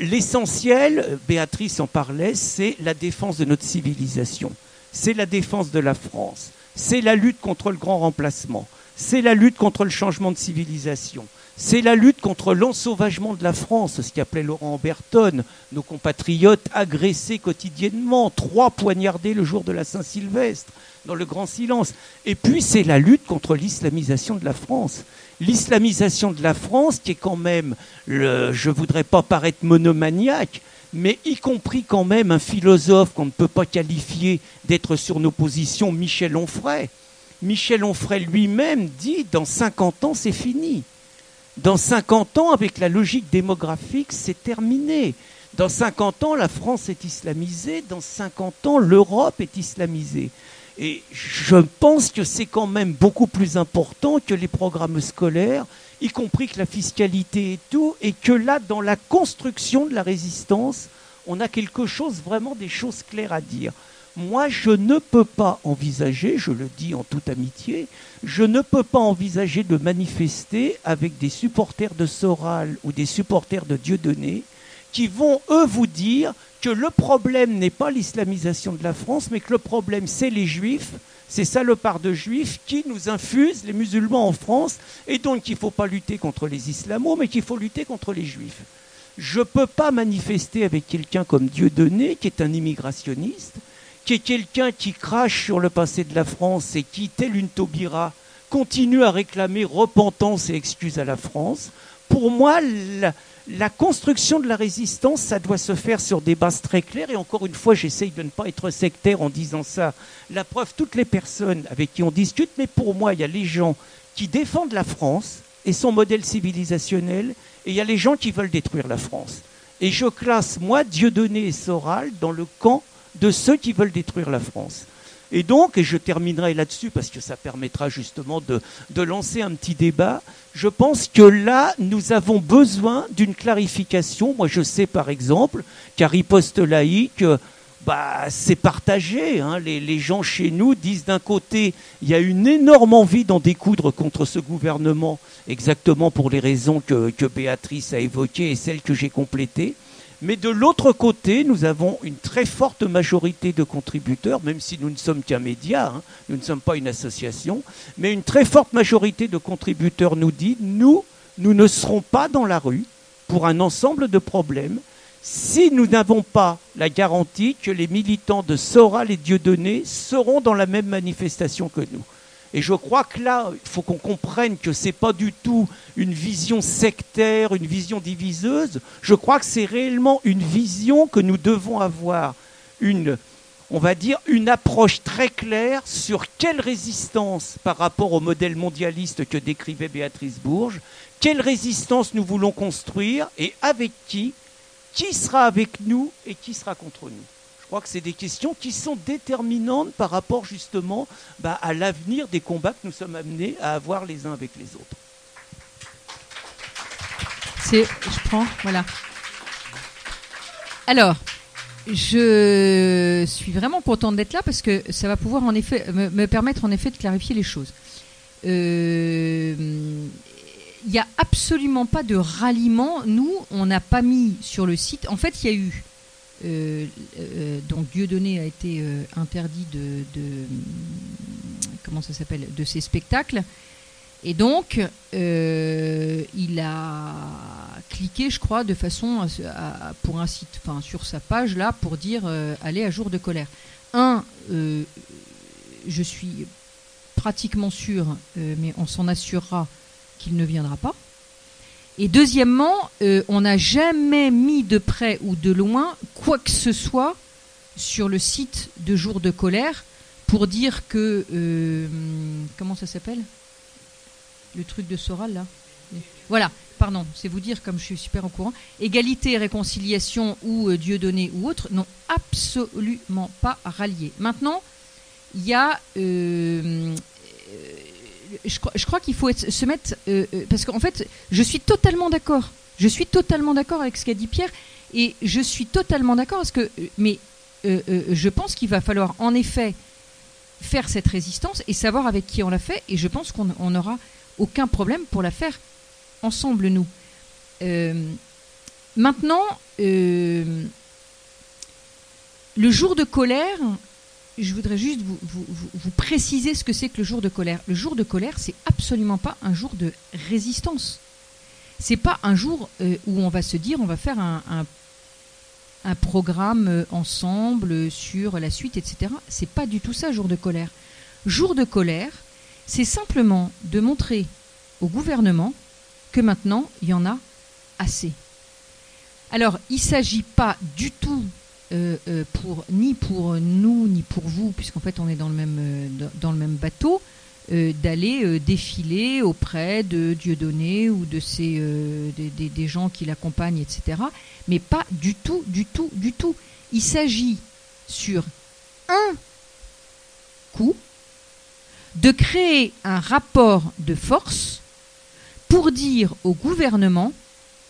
L'essentiel, Béatrice en parlait, c'est la défense de notre civilisation. C'est la défense de la France. C'est la lutte contre le grand remplacement. C'est la lutte contre le changement de civilisation. C'est la lutte contre l'ensauvagement de la France, ce qu'appelait Laurent Berton, nos compatriotes agressés quotidiennement, 3 poignardés le jour de la Saint-Sylvestre, dans le grand silence. Et puis c'est la lutte contre l'islamisation de la France. L'islamisation de la France qui est quand même, je ne voudrais pas paraître monomaniaque, mais y compris quand même un philosophe qu'on ne peut pas qualifier d'être sur nos positions, Michel Onfray. Michel Onfray lui-même dit « dans 50 ans, c'est fini ». Dans 50 ans, avec la logique démographique, c'est terminé. Dans 50 ans, la France est islamisée. Dans 50 ans, l'Europe est islamisée. Et je pense que c'est quand même beaucoup plus important que les programmes scolaires, y compris que la fiscalité et tout, et que là, dans la construction de la résistance, on a quelque chose, vraiment des choses claires à dire. Moi, je ne peux pas envisager, je le dis en toute amitié, je ne peux pas envisager de manifester avec des supporters de Soral ou des supporters de Dieudonné qui vont, eux, vous dire que le problème n'est pas l'islamisation de la France, mais que le problème, c'est les juifs, ces salopards de juifs qui nous infusent les musulmans en France, et donc qu'il ne faut pas lutter contre les islamos, mais qu'il faut lutter contre les juifs. Je ne peux pas manifester avec quelqu'un comme Dieudonné, qui est un immigrationniste, qui est quelqu'un qui crache sur le passé de la France et qui, tel une Taubira, continue à réclamer repentance et excuse à la France. Pour moi, la construction de la résistance, ça doit se faire sur des bases très claires. Et encore une fois, j'essaye de ne pas être sectaire en disant ça. La preuve, toutes les personnes avec qui on discute, mais pour moi, il y a les gens qui défendent la France et son modèle civilisationnel, et il y a les gens qui veulent détruire la France. Et je classe, moi, Dieudonné et Soral dans le camp de ceux qui veulent détruire la France. Et donc, et je terminerai là-dessus parce que ça permettra justement de lancer un petit débat, je pense que là, nous avons besoin d'une clarification. Moi, je sais par exemple qu'à Riposte Laïque, c'est partagé. Hein. Les gens chez nous disent d'un côté, il y a une énorme envie d'en découdre contre ce gouvernement, exactement pour les raisons que Béatrice a évoquées et celles que j'ai complétées. Mais de l'autre côté, nous avons une très forte majorité de contributeurs, même si nous ne sommes qu'un média, hein, nous ne sommes pas une association, mais une très forte majorité de contributeurs nous dit « nous ne serons pas dans la rue pour un ensemble de problèmes si nous n'avons pas la garantie que les militants de Soral et Dieudonné seront dans la même manifestation que nous ». Et je crois que là, il faut qu'on comprenne que ce n'est pas du tout une vision sectaire, une vision diviseuse. Je crois que c'est réellement une vision que nous devons avoir, on va dire, une approche très claire sur quelle résistance par rapport au modèle mondialiste que décrivait Béatrice Bourges, quelle résistance nous voulons construire et avec qui sera avec nous et qui sera contre nous. Je crois que c'est des questions qui sont déterminantes par rapport justement à l'avenir des combats que nous sommes amenés à avoir les uns avec les autres. Je prends, voilà. Alors, je suis vraiment contente d'être là parce que ça va pouvoir en effet me permettre en effet de clarifier les choses. Il n'y a absolument pas de ralliement. Nous, on n'a pas mis sur le site. En fait, il y a eu donc Dieudonné a été interdit comment ça s'appelle, de ses spectacles, et donc il a cliqué, je crois, de façon pour un site, enfin sur sa page là, pour dire allez à jour de colère. Je suis pratiquement sûre, mais on s'en assurera qu'il ne viendra pas. Et deuxièmement, on n'a jamais mis de près ou de loin quoi que ce soit sur le site de Jour de colère pour dire que... comment ça s'appelle ? Le truc de Soral, là ? Voilà, pardon, c'est vous dire, comme je suis super au courant. Égalité, réconciliation ou Dieudonné ou autre n'ont absolument pas rallié. Maintenant, il y a... je crois qu'il faut se mettre... parce qu'en fait, je suis totalement d'accord. Je suis totalement d'accord avec ce qu'a dit Pierre. Et je suis totalement d'accord parce que... Mais je pense qu'il va falloir en effet faire cette résistance et savoir avec qui on l'a fait. Et je pense qu'on n'aura aucun problème pour la faire ensemble, nous. Maintenant, le jour de colère... Je voudrais juste vous préciser ce que c'est que le jour de colère. Le jour de colère, c'est absolument pas un jour de résistance. C'est pas un jour où on va se dire on va faire un programme ensemble sur la suite, etc. C'est pas du tout ça, jour de colère. Jour de colère, c'est simplement de montrer au gouvernement que maintenant, il y en a assez. Alors, il ne s'agit pas du tout ni pour nous ni pour vous, puisqu'en fait on est dans le même bateau, d'aller défiler auprès de Dieudonné ou de des gens qui l'accompagnent, etc. Mais pas du tout, du tout, du tout. Il s'agit sur un coup de créer un rapport de force pour dire au gouvernement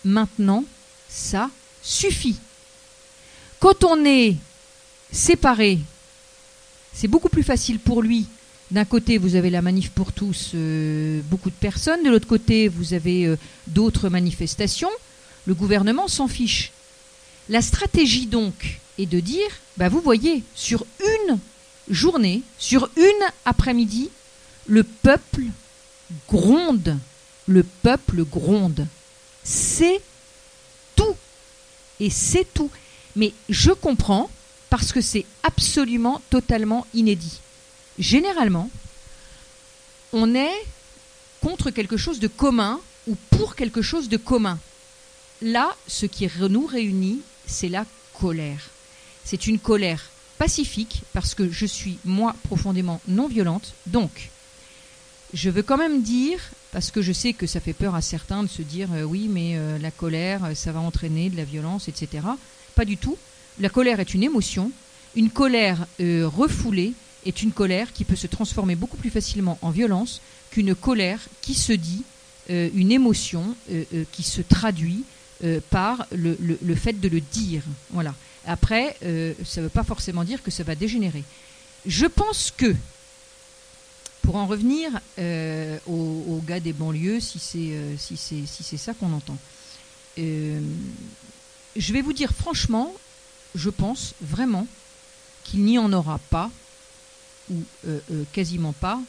maintenant ça suffit. Quand on est séparés, c'est beaucoup plus facile pour lui. D'un côté, vous avez la manif pour tous, beaucoup de personnes. De l'autre côté, vous avez d'autres manifestations. Le gouvernement s'en fiche. La stratégie, donc, est de dire, vous voyez, sur une journée, sur une après-midi, le peuple gronde. Le peuple gronde. C'est tout. Et c'est tout. Mais je comprends, parce que c'est absolument, totalement inédit. Généralement, on est contre quelque chose de commun ou pour quelque chose de commun. Là, ce qui nous réunit, c'est la colère. C'est une colère pacifique, parce que je suis, moi, profondément non violente. Donc, je veux quand même dire, parce que je sais que ça fait peur à certains de se dire oui, mais la colère, ça va entraîner de la violence, etc. Pas du tout. La colère est une émotion. Une colère refoulée est une colère qui peut se transformer beaucoup plus facilement en violence qu'une colère qui se dit, une émotion qui se traduit par le fait de le dire. Voilà. Après, ça ne veut pas forcément dire que ça va dégénérer. Je pense que, pour en revenir aux gars des banlieues, si c'est ça qu'on entend, je vais vous dire franchement, je pense vraiment qu'il n'y en aura pas, ou quasiment pas,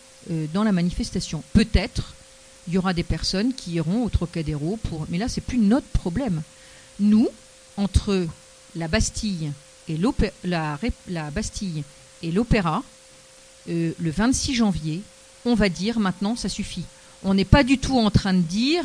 dans la manifestation. Peut-être, il y aura des personnes qui iront au Trocadéro pour... Mais là, c'est plus notre problème. Nous, entre la Bastille et la Bastille et l'Opéra, le 26 janvier, on va dire maintenant, ça suffit. On n'est pas du tout en train de dire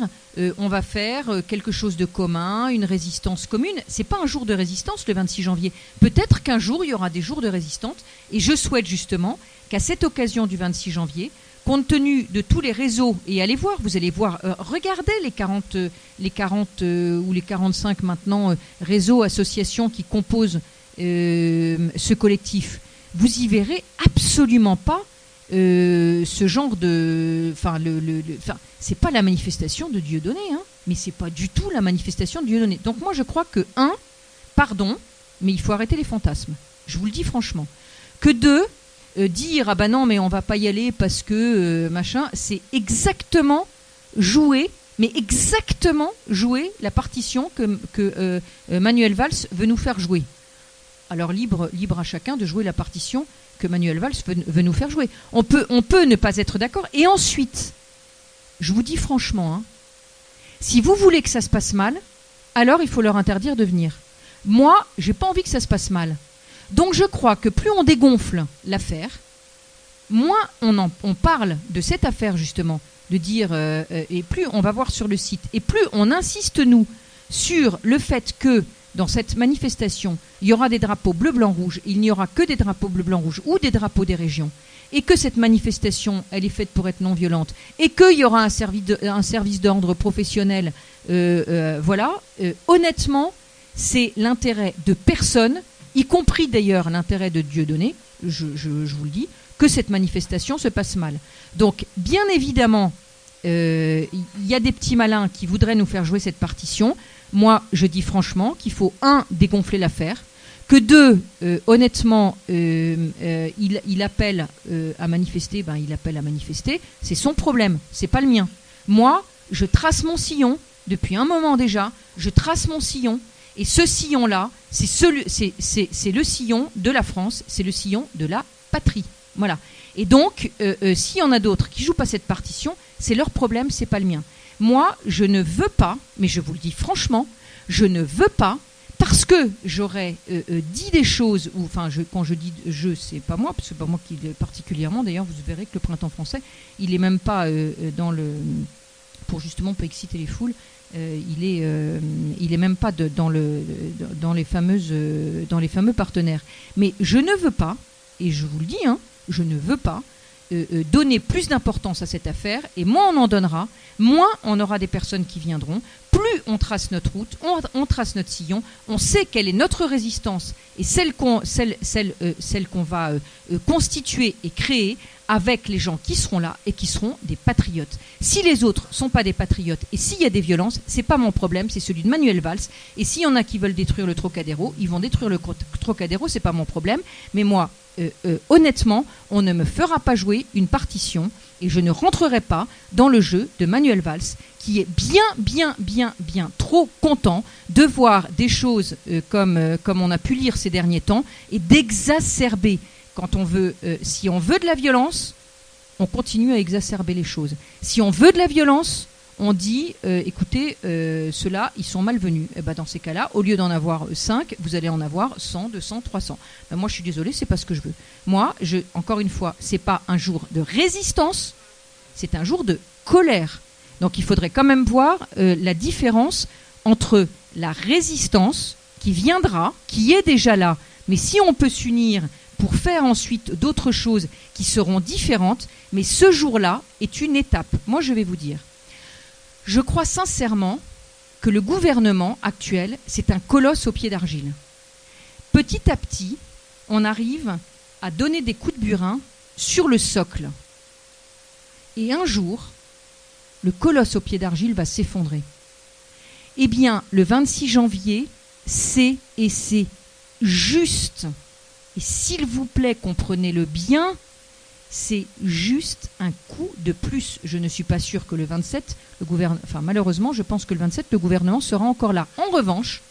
on va faire quelque chose de commun, une résistance commune. C'est pas un jour de résistance le 26 janvier. Peut-être qu'un jour il y aura des jours de résistance. Et je souhaite justement qu'à cette occasion du 26 janvier, compte tenu de tous les réseaux, et allez voir, vous allez voir, regardez les 40 ou les 45 maintenant réseaux, associations qui composent ce collectif. Vous y verrez absolument pas ce genre de... Enfin, c'est pas la manifestation de Dieudonné, hein, mais c'est pas du tout la manifestation de Dieudonné. Donc moi, je crois que, pardon, mais il faut arrêter les fantasmes. Je vous le dis franchement. Que dire, ah ben non, mais on va pas y aller parce que, machin, c'est exactement jouer, mais exactement jouer la partition que Manuel Valls veut nous faire jouer. Alors libre à chacun de jouer la partition que Manuel Valls veut nous faire jouer. On peut ne pas être d'accord. Et ensuite, je vous dis franchement, hein, si vous voulez que ça se passe mal, alors il faut leur interdire de venir. Moi, j'ai pas envie que ça se passe mal. Donc je crois que plus on dégonfle l'affaire, moins on parle de cette affaire justement, de dire, et plus on va voir sur le site, et plus on insiste nous sur le fait que dans cette manifestation, il y aura des drapeaux bleu, blanc, rouge, il n'y aura que des drapeaux bleu, blanc, rouge ou des drapeaux des régions, et que cette manifestation, elle est faite pour être non violente, et qu'il y aura un service d'ordre professionnel, voilà, honnêtement, c'est l'intérêt de personne, y compris d'ailleurs l'intérêt de Dieudonné, je vous le dis, que cette manifestation se passe mal. Donc, bien évidemment, il y a des petits malins qui voudraient nous faire jouer cette partition. Moi, je dis franchement qu'il faut, dégonfler l'affaire, que honnêtement, il appelle à manifester, il appelle à manifester, c'est son problème, c'est pas le mien. Moi, je trace mon sillon, depuis un moment déjà, je trace mon sillon, et ce sillon-là, c'est le sillon de la France, c'est le sillon de la patrie. Voilà. Et donc, s'il y en a d'autres qui jouent pas cette partition, c'est leur problème, c'est pas le mien. Moi, je ne veux pas, mais je vous le dis franchement, je ne veux pas, parce que j'aurais dit des choses, ou enfin, quand je dis je, c'est pas moi, parce que c'est pas moi qui l'ai particulièrement. D'ailleurs, vous verrez que le printemps français, il est même pas dans le, pour justement pas exciter les foules, il est même pas dans les fameux partenaires. Mais je ne veux pas, et je vous le dis, hein, je ne veux pas donner plus d'importance à cette affaire, et moins on en donnera, moins on aura des personnes qui viendront, plus on trace notre route, on trace notre sillon, on sait quelle est notre résistance et celle qu'on va constituer et créer avec les gens qui seront là et qui seront des patriotes. Si les autres sont pas des patriotes et s'il y a des violences, c'est pas mon problème, c'est celui de Manuel Valls. Et s'il y en a qui veulent détruire le Trocadéro, ils vont détruire le Trocadéro, c'est pas mon problème. Mais moi, honnêtement, on ne me fera pas jouer une partition et je ne rentrerai pas dans le jeu de Manuel Valls, qui est bien trop content de voir des choses comme on a pu lire ces derniers temps et d'exacerber. Quand on veut, si on veut de la violence, on continue à exacerber les choses. Si on veut de la violence, on dit, écoutez, ceux-là, ils sont malvenus. Et dans ces cas-là, au lieu d'en avoir 5, vous allez en avoir 100, 200, 300. Moi, je suis désolée, c'est pas ce que je veux. Moi, encore une fois, c'est pas un jour de résistance, c'est un jour de colère. Donc, il faudrait quand même voir la différence entre la résistance qui viendra, qui est déjà là, mais si on peut s'unir pour faire ensuite d'autres choses qui seront différentes, mais ce jour-là est une étape. Moi, je vais vous dire, je crois sincèrement que le gouvernement actuel, c'est un colosse au pied d'argile. Petit à petit, on arrive à donner des coups de burin sur le socle. Et un jour, le colosse au pied d'argile va s'effondrer. Eh bien, le 26 janvier, c'est juste. Et s'il vous plaît, comprenez-le bien, c'est juste un coup de plus. Je ne suis pas sûr que le 27, malheureusement, je pense que le 27, le gouvernement sera encore là. En revanche,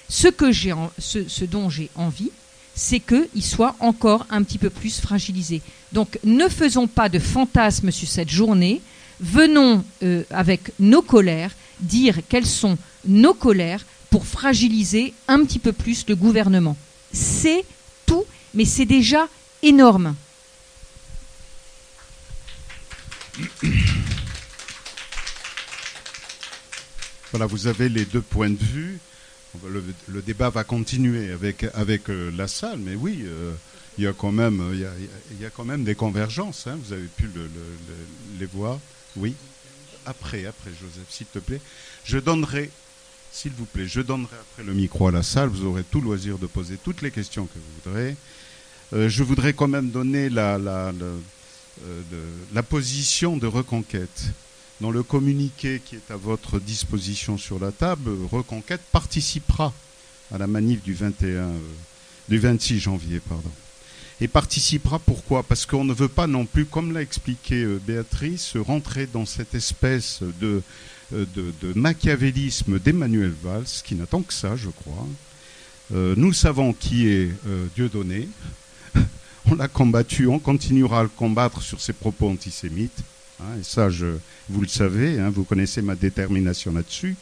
Ce dont j'ai envie, c'est qu'il soit encore un petit peu plus fragilisé. Donc ne faisons pas de fantasmes sur cette journée, venons avec nos colères, dire quelles sont nos colères pour fragiliser un petit peu plus le gouvernement. C'est tout, mais c'est déjà énorme. Voilà, vous avez les deux points de vue. Le débat va continuer avec la salle, mais oui, il y a quand même des convergences. Hein, vous avez pu les voir. Oui. Après, Joseph, s'il te plaît. S'il vous plaît, je donnerai après le micro à la salle. Vous aurez tout loisir de poser toutes les questions que vous voudrez. Je voudrais quand même donner la position de Reconquête. Dans le communiqué qui est à votre disposition sur la table, Reconquête participera à la manif du 26 janvier. Et participera pourquoi ? Parce qu'on ne veut pas non plus, comme l'a expliqué Béatrice, rentrer dans cette espèce de machiavélisme d'Emmanuel Valls, qui n'attend que ça, je crois. Nous savons qui est Dieudonné. On l'a combattu, on continuera à le combattre sur ses propos antisémites. Et ça, vous le savez, vous connaissez ma détermination là-dessus.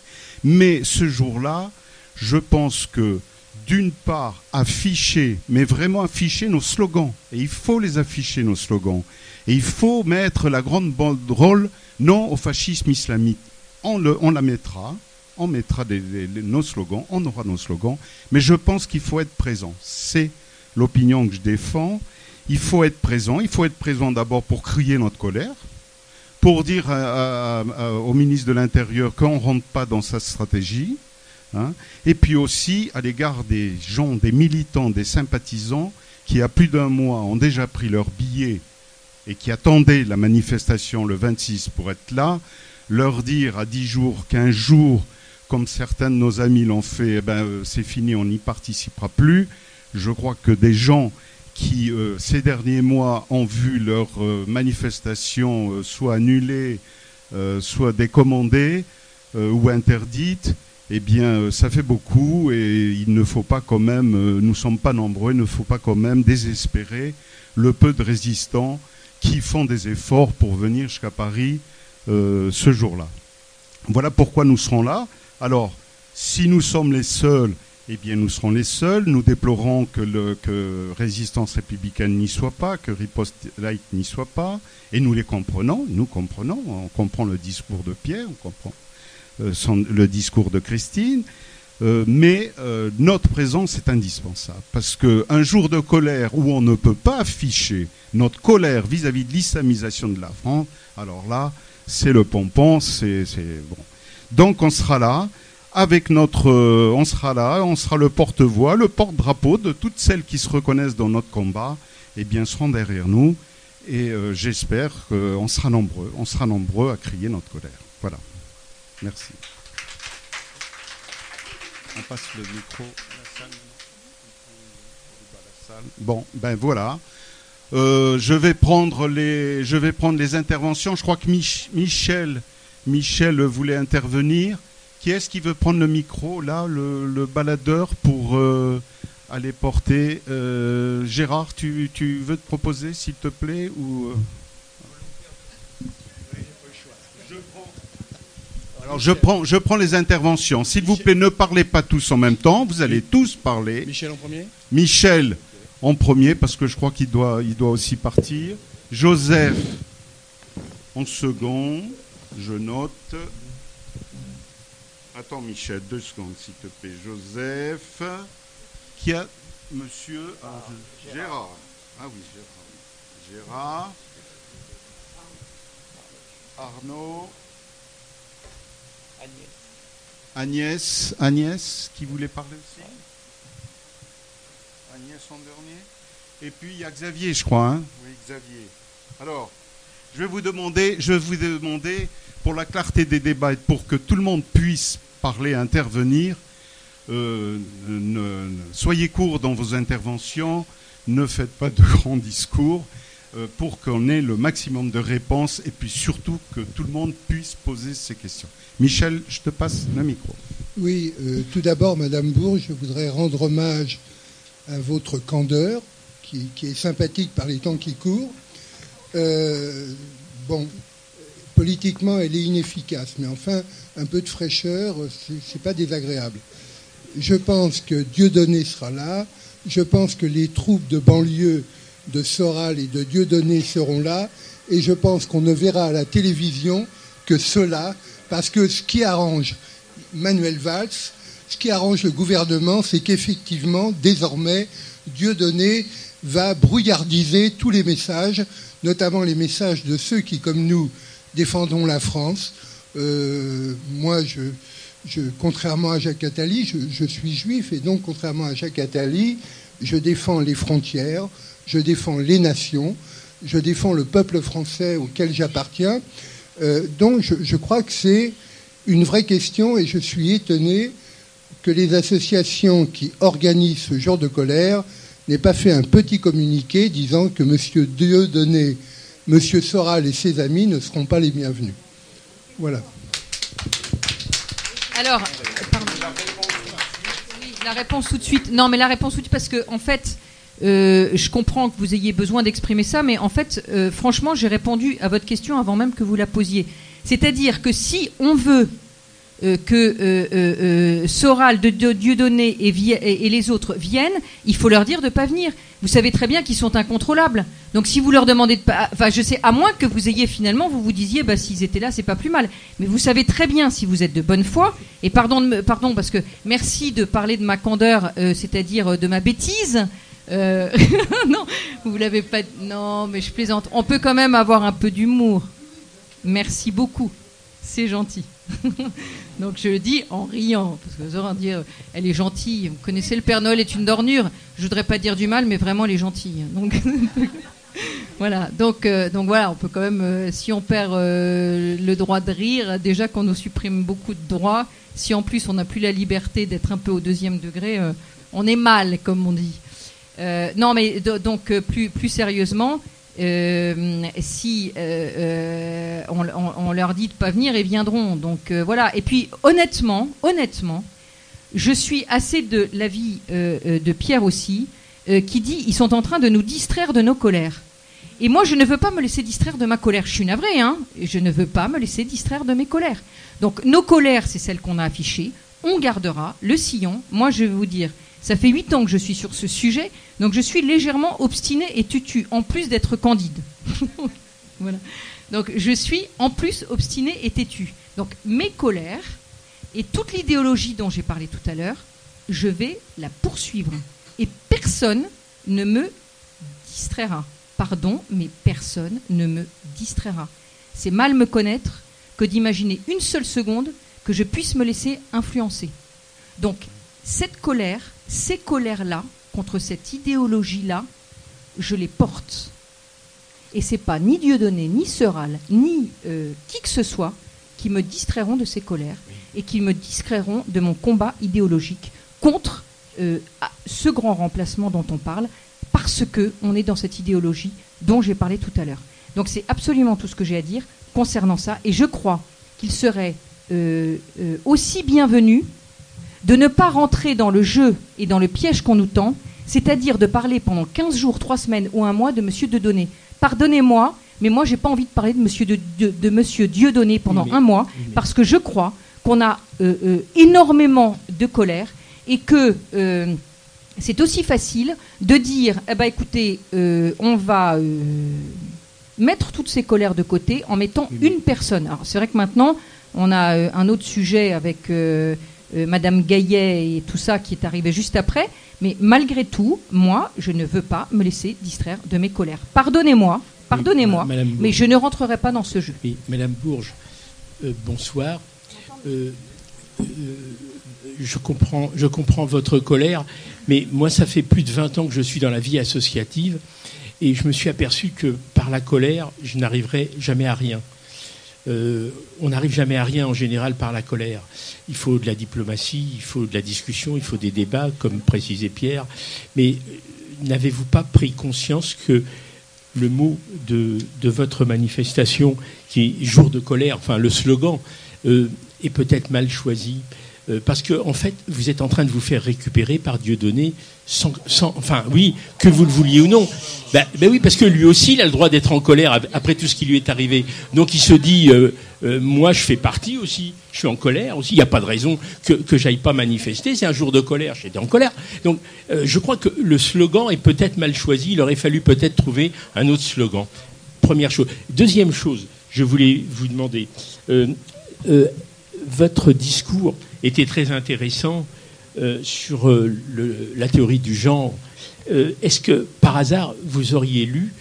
Mais ce jour-là, je pense que, d'une part, afficher, mais vraiment afficher nos slogans. Et il faut les afficher, nos slogans. Et il faut mettre la grande banderole non au fascisme islamique. On la mettra, on mettra nos slogans, on aura nos slogans. Mais je pense qu'il faut être présent. C'est l'opinion que je défends. Il faut être présent. Il faut être présent d'abord pour crier notre colère, pour dire au ministre de l'Intérieur qu'on ne rentre pas dans sa stratégie, et puis aussi à l'égard des gens, des militants, des sympathisants qui, à plus d'un mois, ont déjà pris leur billet et qui attendaient la manifestation le 26 pour être là, leur dire à 10 jours, 15 jours, comme certains de nos amis l'ont fait, c'est fini, on n'y participera plus. Je crois que des gens qui, ces derniers mois, ont vu leur manifestation soit annulée, soit décommandée ou interdite, eh bien, ça fait beaucoup et il ne faut pas quand même, nous ne sommes pas nombreux, il ne faut pas quand même désespérer le peu de résistants qui font des efforts pour venir jusqu'à Paris ce jour-là. Voilà pourquoi nous serons là. Alors, si nous sommes les seuls, eh bien, nous serons les seuls. Nous déplorons que Résistance républicaine n'y soit pas, que Riposte laïque n'y soit pas. Et nous les comprenons, nous comprenons. On comprend le discours de Pierre, on comprend le discours de Christine. Mais notre présence est indispensable. Parce qu'un jour de colère où on ne peut pas afficher notre colère vis-à-vis de l'islamisation de la France, alors là, c'est le pompon, c'est bon. Donc on sera là. On sera le porte-voix, le porte-drapeau de toutes celles qui se reconnaissent dans notre combat, eh bien, seront derrière nous. Et j'espère qu'on sera nombreux à crier notre colère. Voilà. Merci. On passe le micro à la salle. Bon, ben voilà. Je vais prendre les interventions. Je crois que Michel voulait intervenir. Qui est-ce qui veut prendre le micro, là, le baladeur, pour aller porter Gérard, tu veux te proposer, s'il te plaît ou Alors, je prends les interventions. S'il vous plaît, ne parlez pas tous en même temps. Vous allez tous parler. Michel en premier. Michel en premier, parce que je crois qu'il doit aussi partir. Joseph en second. Je note. Attends, Michel, 2 secondes, s'il te plaît. Joseph. Qui a monsieur Gérard. Ah oui, Gérard. Arnaud. Agnès, qui voulait parler aussi. Agnès en dernier. Et puis il y a Xavier, je crois. Hein, oui, Xavier. Alors, je vais vous demander, pour la clarté des débats et pour que tout le monde puisse parler, intervenir, soyez courts dans vos interventions, ne faites pas de grands discours, pour qu'on ait le maximum de réponses et puis surtout que tout le monde puisse poser ses questions. Michel, je te passe le micro. Oui, tout d'abord, Madame Bourges, je voudrais rendre hommage à votre candeur, qui est sympathique par les temps qui courent. Bon, politiquement, elle est inefficace, mais enfin, un peu de fraîcheur, c'est pas désagréable. Je pense que Dieudonné sera là. Je pense que les troupes de banlieue de Soral et de Dieudonné seront là. Et je pense qu'on ne verra à la télévision que cela, parce que ce qui arrange Manuel Valls, ce qui arrange le gouvernement, c'est qu'effectivement, désormais, Dieudonné va brouillardiser tous les messages, notamment les messages de ceux qui, comme nous, défendons la France. Moi, contrairement à Jacques Attali, je suis juif, et donc, contrairement à Jacques Attali, je défends les frontières, je défends les nations, je défends le peuple français auquel j'appartiens. Donc, je crois que c'est une vraie question, et je suis étonné que les associations qui organisent ce genre de colère n'aient pas fait un petit communiqué disant que M. Dieudonné, M. Soral et ses amis ne seront pas les bienvenus. Voilà. Alors, pardon. Oui, la réponse tout de suite. Non, mais la réponse tout de suite, parce que, en fait, je comprends que vous ayez besoin d'exprimer ça, mais en fait, franchement, j'ai répondu à votre question avant même que vous la posiez. C'est-à-dire que si on veut que Soral, Dieudonné et les autres viennent, il faut leur dire de ne pas venir. Vous savez très bien qu'ils sont incontrôlables. Donc si vous leur demandez de pas... Enfin, je sais, à moins que vous ayez finalement, vous vous disiez, bah, s'ils étaient là, c'est pas plus mal. Mais vous savez très bien, si vous êtes de bonne foi, et pardon, parce que merci de parler de ma candeur, c'est-à-dire de ma bêtise. Non, vous l'avez pas... Non, mais je plaisante. On peut quand même avoir un peu d'humour. Merci beaucoup. C'est gentil. Donc je le dis en riant, parce que vous aurez à dire, elle est gentille. Vous connaissez, le Père Noël est une dornure. Je voudrais pas dire du mal, mais vraiment, elle est gentille. Donc voilà. Donc voilà, on peut quand même, si on perd le droit de rire, déjà qu'on nous supprime beaucoup de droits. Si en plus on n'a plus la liberté d'être un peu au deuxième degré, on est mal, comme on dit. Non, mais donc plus sérieusement. Si on leur dit de pas venir, ils viendront. Donc voilà. Et puis honnêtement, je suis assez de l'avis de Pierre aussi, qui dit ils sont en train de nous distraire de nos colères. Et moi, je ne veux pas me laisser distraire de ma colère. Je suis navrée, hein. Je ne veux pas me laisser distraire de mes colères. Donc nos colères, c'est celles qu'on a affichées. On gardera le sillon. Moi, je vais vous dire. Ça fait 8 ans que je suis sur ce sujet, donc je suis légèrement obstinée et têtue, en plus d'être candide. Voilà. Donc je suis en plus obstinée et têtue. Donc mes colères et toute l'idéologie dont j'ai parlé tout à l'heure, je vais la poursuivre. Et personne ne me distraira. Pardon, mais personne ne me distraira. C'est mal me connaître que d'imaginer une seule seconde que je puisse me laisser influencer. Donc cette colère, ces colères-là, contre cette idéologie-là, je les porte. Et c'est pas ni Dieudonné, ni Soral, ni qui que ce soit qui me distrairont de ces colères et qui me distrairont de mon combat idéologique contre ce grand remplacement dont on parle, parce qu'on est dans cette idéologie dont j'ai parlé tout à l'heure. Donc c'est absolument tout ce que j'ai à dire concernant ça. Et je crois qu'il serait aussi bienvenu de ne pas rentrer dans le jeu et dans le piège qu'on nous tend, c'est-à-dire de parler pendant 15 jours, 3 semaines ou un mois de M. Dieudonné. Pardonnez-moi, mais moi, j'ai pas envie de parler de M. Dieudonné pendant un mois, parce que je crois qu'on a énormément de colère et que c'est aussi facile de dire, eh ben, écoutez, on va mettre toutes ces colères de côté en mettant une personne. Alors, c'est vrai que maintenant, on a un autre sujet avec... Madame Gaillet et tout ça qui est arrivé juste après, mais malgré tout, moi, je ne veux pas me laisser distraire de mes colères. Pardonnez-moi, mais je ne rentrerai pas dans ce jeu. Oui, Madame Bourges, bonsoir. Je comprends votre colère, mais moi, ça fait plus de 20 ans que je suis dans la vie associative et je me suis aperçu que par la colère, je n'arriverai jamais à rien. On n'arrive jamais à rien en général par la colère. Il faut de la diplomatie, il faut de la discussion, il faut des débats, comme précisait Pierre. Mais n'avez-vous pas pris conscience que le mot de votre manifestation, qui est jour de colère, enfin le slogan, est peut-être mal choisi. parce que en fait, vous êtes en train de vous faire récupérer par Dieudonné, enfin oui, que vous le vouliez ou non. Ben oui, parce que lui aussi, il a le droit d'être en colère après tout ce qui lui est arrivé. Donc il se dit, moi je fais partie aussi, je suis en colère aussi, il n'y a pas de raison que j'aille pas manifester, c'est un jour de colère, j'étais en colère. Donc je crois que le slogan est peut-être mal choisi, il aurait fallu peut-être trouver un autre slogan. Première chose. Deuxième chose, je voulais vous demander, votre discours était très intéressant sur la théorie du genre. Est-ce que, par hasard, vous auriez lu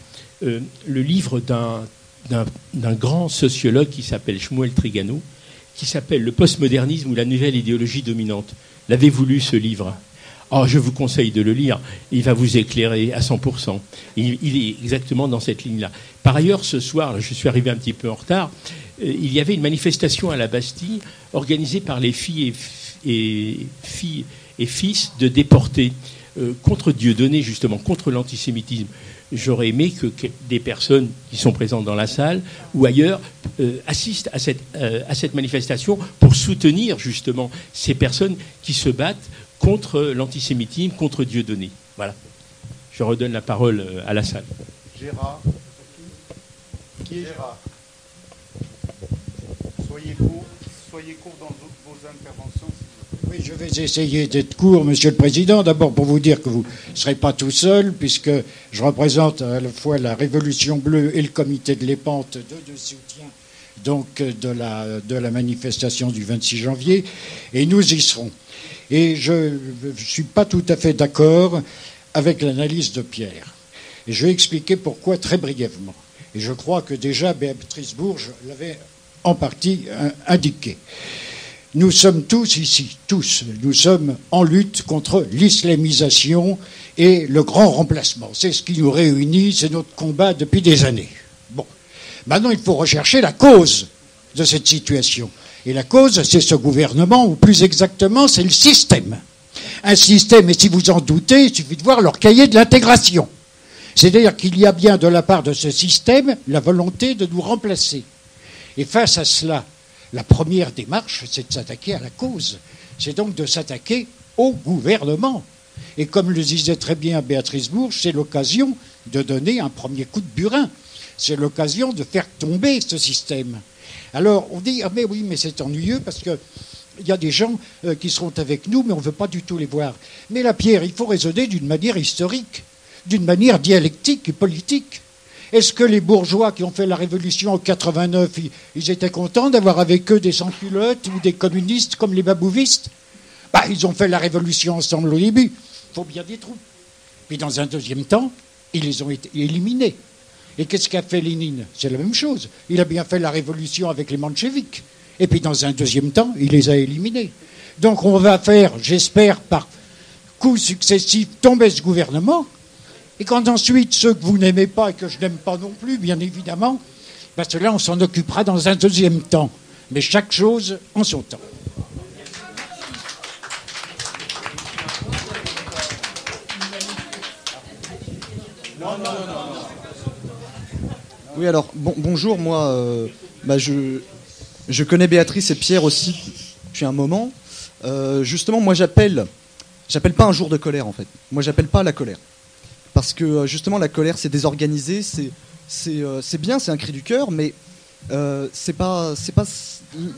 le livre d'un grand sociologue qui s'appelle Shmuel Trigano, qui s'appelle « Le postmodernisme ou la nouvelle idéologie dominante ». L'avez-vous lu, ce livre ? Oh, je vous conseille de le lire. Il va vous éclairer à 100%. Il est exactement dans cette ligne-là. Par ailleurs, ce soir, je suis arrivé un petit peu en retard, il y avait une manifestation à la Bastille organisée par les filles et fils de déportés contre Dieudonné, justement, contre l'antisémitisme. J'aurais aimé que des personnes qui sont présentes dans la salle ou ailleurs assistent à cette manifestation pour soutenir justement ces personnes qui se battent contre l'antisémitisme, contre Dieudonné. Voilà. Je redonne la parole à la salle. Gérard. Qui est Gérard? Soyez court dans vos interventions. Oui, je vais essayer d'être court, Monsieur le Président. D'abord pour vous dire que vous ne serez pas tout seul, puisque je représente à la fois la Révolution bleue et le comité de l'Épante de soutien donc de la manifestation du 26 janvier, et nous y serons. Et je ne suis pas tout à fait d'accord avec l'analyse de Pierre. Et je vais expliquer pourquoi très brièvement. Et je crois que déjà Béatrice Bourges l'avait en partie indiqué. Nous sommes tous ici, nous sommes en lutte contre l'islamisation et le grand remplacement. C'est ce qui nous réunit, c'est notre combat depuis des années. Bon, maintenant il faut rechercher la cause de cette situation. Et la cause, c'est ce gouvernement, ou plus exactement, c'est le système. Un système, et si vous en doutez, il suffit de voir leur cahier de l'intégration. C'est-à-dire qu'il y a bien de la part de ce système la volonté de nous remplacer. Et face à cela, la première démarche, c'est de s'attaquer à la cause. C'est donc de s'attaquer au gouvernement. Et comme le disait très bien Béatrice Bourges, c'est l'occasion de donner un premier coup de burin. C'est l'occasion de faire tomber ce système. Alors, on dit, ah mais oui, mais c'est ennuyeux parce qu'il y a des gens qui seront avec nous, mais on ne veut pas du tout les voir. Mais la Pierre, il faut raisonner d'une manière historique, d'une manière dialectique et politique. Est-ce que les bourgeois qui ont fait la révolution en 89, ils étaient contents d'avoir avec eux des sans-culottes ou des communistes comme les babouvistes ? Ils ont fait la révolution ensemble au début. Il faut bien des trous. Puis dans un deuxième temps, ils les ont éliminés. Et qu'est-ce qu'a fait Lénine ? C'est la même chose. Il a bien fait la révolution avec les mencheviks. Et puis dans un deuxième temps, il les a éliminés. Donc on va faire, j'espère, par coups successifs, tomber ce gouvernement. Et quand ensuite, ceux que vous n'aimez pas et que je n'aime pas non plus, bien évidemment, ceux-là, on s'en occupera dans un deuxième temps. Mais chaque chose en son temps. Oui, alors, bonjour, moi, je connais Béatrice et Pierre aussi depuis un moment. Justement, moi, j'appelle pas un jour de colère, en fait. Moi, j'appelle pas à la colère. Parce que, justement, la colère, c'est désorganisé, c'est bien, c'est un cri du cœur, mais c'est pas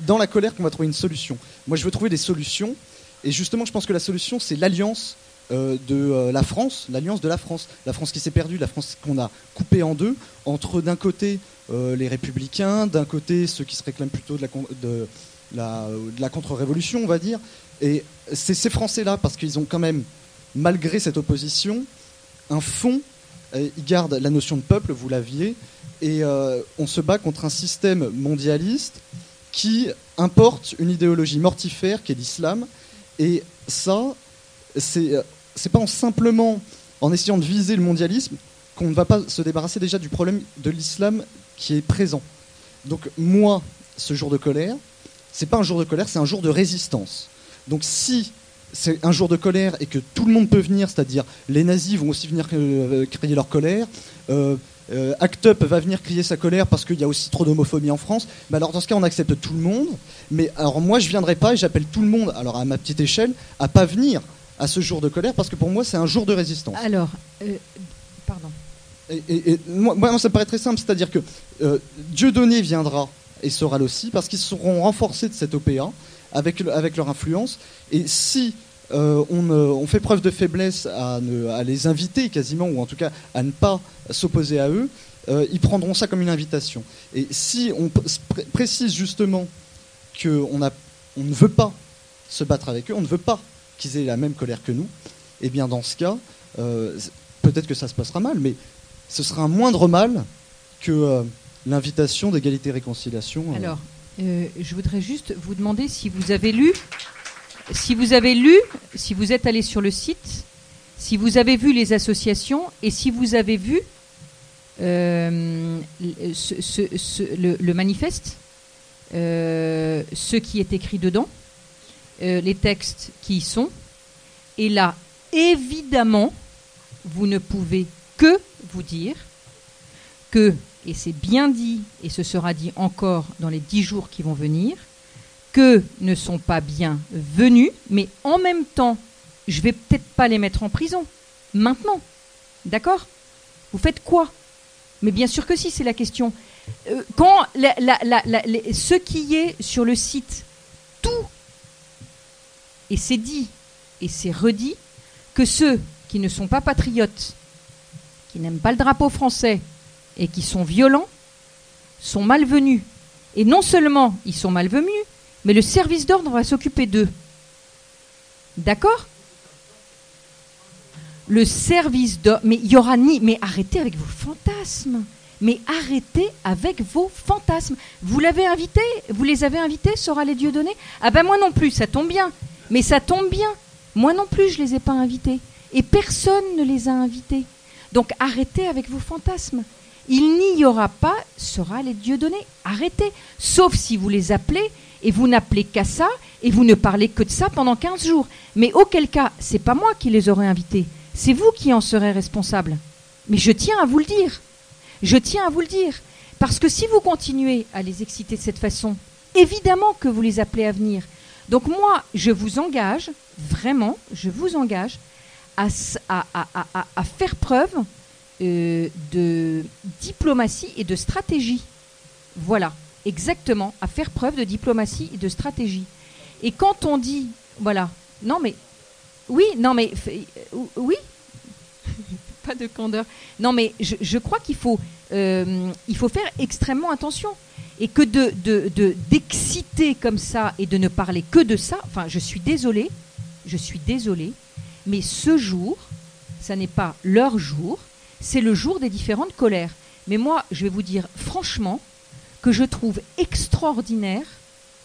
dans la colère qu'on va trouver une solution. Moi, je veux trouver des solutions, et justement, je pense que la solution, c'est l'alliance de la France, l'alliance de la France qui s'est perdue, la France qu'on a coupée en deux, entre d'un côté les républicains, d'un côté ceux qui se réclament plutôt de la contre-révolution, on va dire. Et c'est ces Français-là, parce qu'ils ont quand même, malgré cette opposition, un fond, ils gardent la notion de peuple, vous l'aviez, et on se bat contre un système mondialiste qui importe une idéologie mortifère qui est l'islam, et ça, c'est pas simplement en essayant de viser le mondialisme qu'on ne va pas se débarrasser déjà du problème de l'islam qui est présent. Donc moi, ce jour de colère, c'est pas un jour de colère, c'est un jour de résistance. Donc si c'est un jour de colère et que tout le monde peut venir, c'est-à-dire les nazis vont aussi venir crier leur colère, Act Up va venir crier sa colère parce qu'il y a aussi trop d'homophobie en France. Mais alors dans ce cas, on accepte tout le monde. Mais alors moi, je viendrai pas et j'appelle tout le monde, alors à ma petite échelle, à pas venir à ce jour de colère parce que pour moi, c'est un jour de résistance. Alors, pardon. Et moi, ça me paraît très simple, c'est-à-dire que Dieudonné viendra et Soral aussi parce qu'ils seront renforcés de cette OPA avec leur influence. Et si on fait preuve de faiblesse à les inviter quasiment, ou en tout cas à ne pas s'opposer à eux, ils prendront ça comme une invitation. Et si on précise justement qu'on ne veut pas se battre avec eux, on ne veut pas qu'ils aient la même colère que nous, eh bien dans ce cas, peut-être que ça se passera mal, mais ce sera un moindre mal que l'invitation d'égalité et réconciliation. Alors, je voudrais juste vous demander si vous avez lu, si vous êtes allé sur le site, si vous avez vu les associations et si vous avez vu le manifeste, ce qui est écrit dedans, les textes qui y sont. Et là, évidemment, vous ne pouvez que vous dire que, et c'est bien dit, et ce sera dit encore dans les 10 jours qui vont venir, que ne sont pas bien venus, mais en même temps, je vais peut-être pas les mettre en prison, maintenant. D'accord ? Vous faites quoi ? Mais bien sûr que si, c'est la question. Quand ce qui est sur le site, tout, et c'est dit, et c'est redit, que ceux qui ne sont pas patriotes, qui n'aiment pas le drapeau français, et qui sont violents, sont malvenus. Et non seulement ils sont malvenus, mais le service d'ordre va s'occuper d'eux. D'accord ? Le service d'ordre... Mais il y aura ni... Mais arrêtez avec vos fantasmes. Mais arrêtez avec vos fantasmes. Vous l'avez invité ? Vous les avez invités, Soral et Dieudonné ? Ah ben moi non plus, ça tombe bien. Mais ça tombe bien. Moi non plus, je ne les ai pas invités. Et personne ne les a invités. Donc arrêtez avec vos fantasmes. Il n'y aura pas Soral et Dieudonné. Arrêtez. Sauf si vous les appelez... Et vous n'appelez qu'à ça, et vous ne parlez que de ça pendant 15 jours. Mais auquel cas, c'est pas moi qui les aurais invités. C'est vous qui en serez responsable. Mais je tiens à vous le dire. Je tiens à vous le dire. Parce que si vous continuez à les exciter de cette façon, évidemment que vous les appelez à venir. Donc moi, je vous engage, vraiment, je vous engage à faire preuve de diplomatie et de stratégie. Voilà. Exactement, à faire preuve de diplomatie et de stratégie. Et quand on dit, voilà, non mais, oui, pas de candeur. Non mais je crois qu'il faut faire extrêmement attention. Et que d'exciter comme ça et de ne parler que de ça, enfin je suis désolée, mais ce jour, ça n'est pas leur jour, c'est le jour des différentes colères. Mais moi, je vais vous dire franchement, que je trouve extraordinaire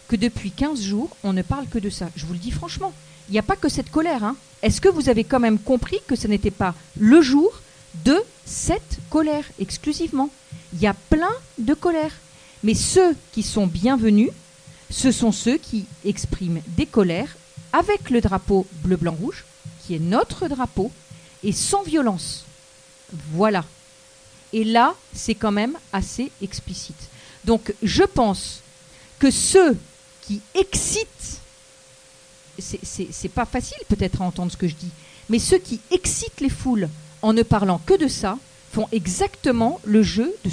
que depuis 15 jours, on ne parle que de ça. Je vous le dis franchement. Il n'y a pas que cette colère. Hein. Est-ce que vous avez quand même compris que ce n'était pas le jour de cette colère exclusivement ? Il y a plein de colères. Mais ceux qui sont bienvenus, ce sont ceux qui expriment des colères avec le drapeau bleu-blanc-rouge, qui est notre drapeau, et sans violence. Voilà. Et là, c'est quand même assez explicite. Donc, je pense que ceux qui excitent, c'est pas facile peut-être à entendre ce que je dis, mais ceux qui excitent les foules en ne parlant que de ça, font exactement le jeu de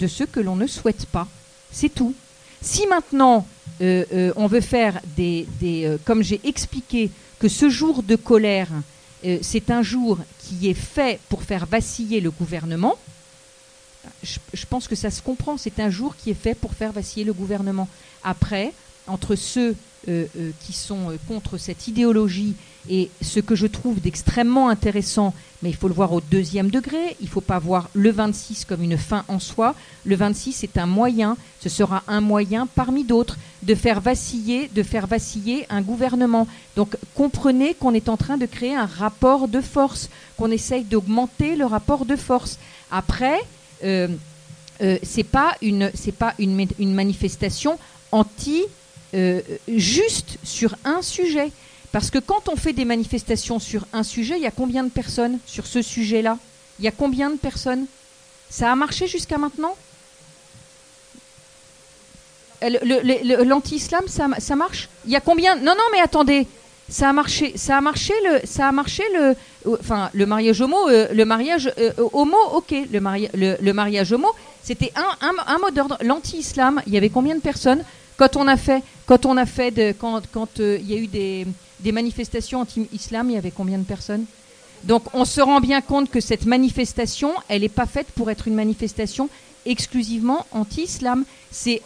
ce que l'on ne souhaite pas. C'est tout. Si maintenant, on veut faire comme j'ai expliqué, que ce jour de colère, c'est un jour qui est fait pour faire vaciller le gouvernement, je pense que ça se comprend. C'est un jour qui est fait pour faire vaciller le gouvernement. Après, entre ceux qui sont contre cette idéologie et ce que je trouve d'extrêmement intéressant, mais il faut le voir au 2e degré, il ne faut pas voir le 26 comme une fin en soi. Le 26 est un moyen, ce sera un moyen parmi d'autres de faire vaciller un gouvernement. Donc comprenez qu'on est en train de créer un rapport de force, qu'on essaye d'augmenter le rapport de force. Après, c'est pas une manifestation juste sur un sujet. Parce que quand on fait des manifestations sur un sujet, il y a combien de personnes sur ce sujet-là ? Il y a combien de personnes ? Ça a marché jusqu'à maintenant? L'anti-islam, ça marche? Il y a combien? Non, mais attendez. Ça a marché le mariage homo, ok. Le mariage homo, c'était un mot d'ordre. L'anti-islam, il y avait combien de personnes quand il y a eu des manifestations anti-islam, il y avait combien de personnes? Donc on se rend bien compte que cette manifestation, elle n'est pas faite pour être une manifestation exclusivement anti-islam. C'est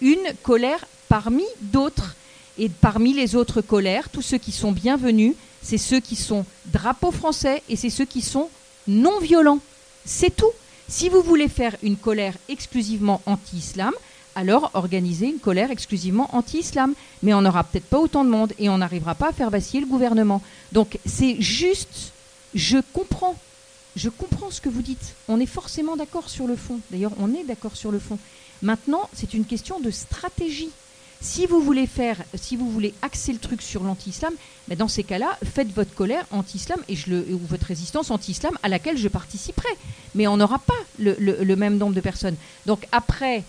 une colère parmi d'autres. Et parmi les autres colères, tous ceux qui sont bienvenus, c'est ceux qui sont drapeau français et c'est ceux qui sont non violents. C'est tout. Si vous voulez faire une colère exclusivement anti-islam, alors organisez une colère exclusivement anti-islam. Mais on n'aura peut-être pas autant de monde et on n'arrivera pas à faire vaciller le gouvernement. Donc c'est juste, je comprends ce que vous dites. On est forcément d'accord sur le fond. D'ailleurs, on est d'accord sur le fond. Maintenant, c'est une question de stratégie. Si vous voulez axer le truc sur l'anti-islam, ben dans ces cas-là, faites votre colère anti-islam ou votre résistance anti-islam à laquelle je participerai. Mais on n'aura pas le même nombre de personnes. Donc après,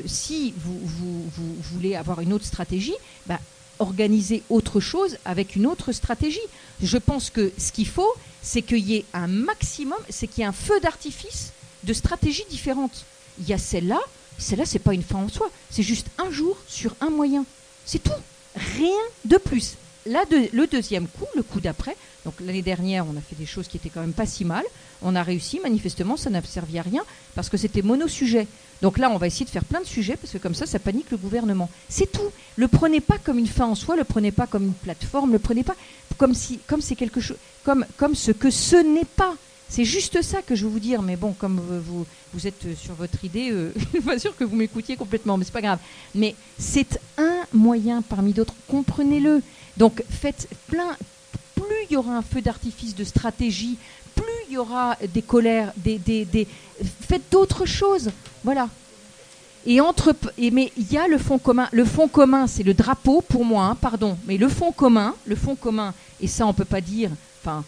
si vous voulez avoir une autre stratégie, ben, organisez autre chose avec une autre stratégie. Je pense que ce qu'il faut, c'est qu'il y ait un maximum, c'est qu'il y ait un feu d'artifice de stratégies différentes. Il y a celle-là, c'est pas une fin en soi, c'est juste un jour sur un moyen. C'est tout, rien de plus. Là, le deuxième coup, le coup d'après, donc l'année dernière, on a fait des choses qui étaient quand même pas si mal. On a réussi, manifestement, ça n'a servi à rien parce que c'était monosujet. Donc là, on va essayer de faire plein de sujets parce que comme ça panique le gouvernement. C'est tout. Le prenez pas comme une fin en soi, le prenez pas comme une plateforme, le prenez pas comme c'est quelque chose, comme ce que ce n'est pas. C'est juste ça que je veux vous dire, mais bon, comme vous êtes sur votre idée, je suis pas sûre que vous m'écoutiez complètement, mais c'est pas grave. Mais c'est un moyen parmi d'autres, comprenez-le. Donc faites plein, plus il y aura un feu d'artifice de stratégie, plus il y aura des colères, faites d'autres choses, voilà. Mais il y a le fond commun. Le fond commun, c'est le drapeau pour moi, mais le fond commun, et ça on peut pas dire, enfin.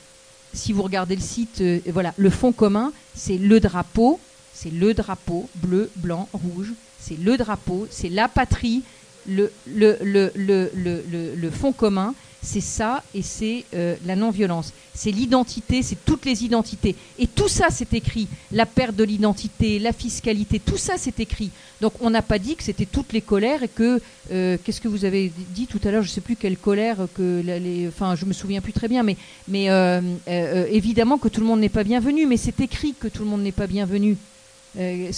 Si vous regardez le site, voilà, le fond commun, c'est le drapeau bleu, blanc, rouge. C'est le drapeau, c'est la patrie. Le fond commun, c'est ça et c'est la non-violence. C'est l'identité, c'est toutes les identités. Et tout ça, c'est écrit. La perte de l'identité, la fiscalité, tout ça, c'est écrit. Donc, on n'a pas dit que c'était toutes les colères et que... qu'est-ce que vous avez dit tout à l'heure? Je ne sais plus quelle colère, enfin, je me souviens plus très bien, mais évidemment que tout le monde n'est pas bienvenu, mais c'est écrit que tout le monde n'est pas bienvenu. Mais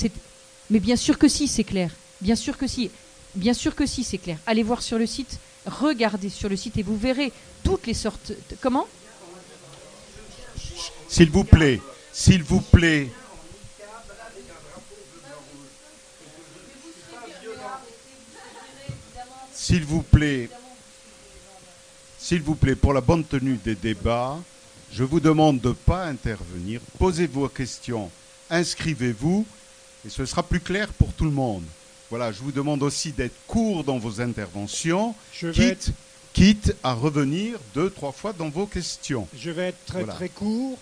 bien sûr que si, c'est clair. Bien sûr que si. Bien sûr que si, c'est clair. Allez voir sur le site, regardez sur le site et vous verrez toutes les sortes... Comment? S'il vous plaît. S'il vous plaît, pour la bonne tenue des débats, je vous demande de ne pas intervenir. Posez vos questions, inscrivez-vous, et ce sera plus clair pour tout le monde. Voilà, je vous demande aussi d'être court dans vos interventions, quitte à revenir 2-3 fois dans vos questions. Je vais être très court.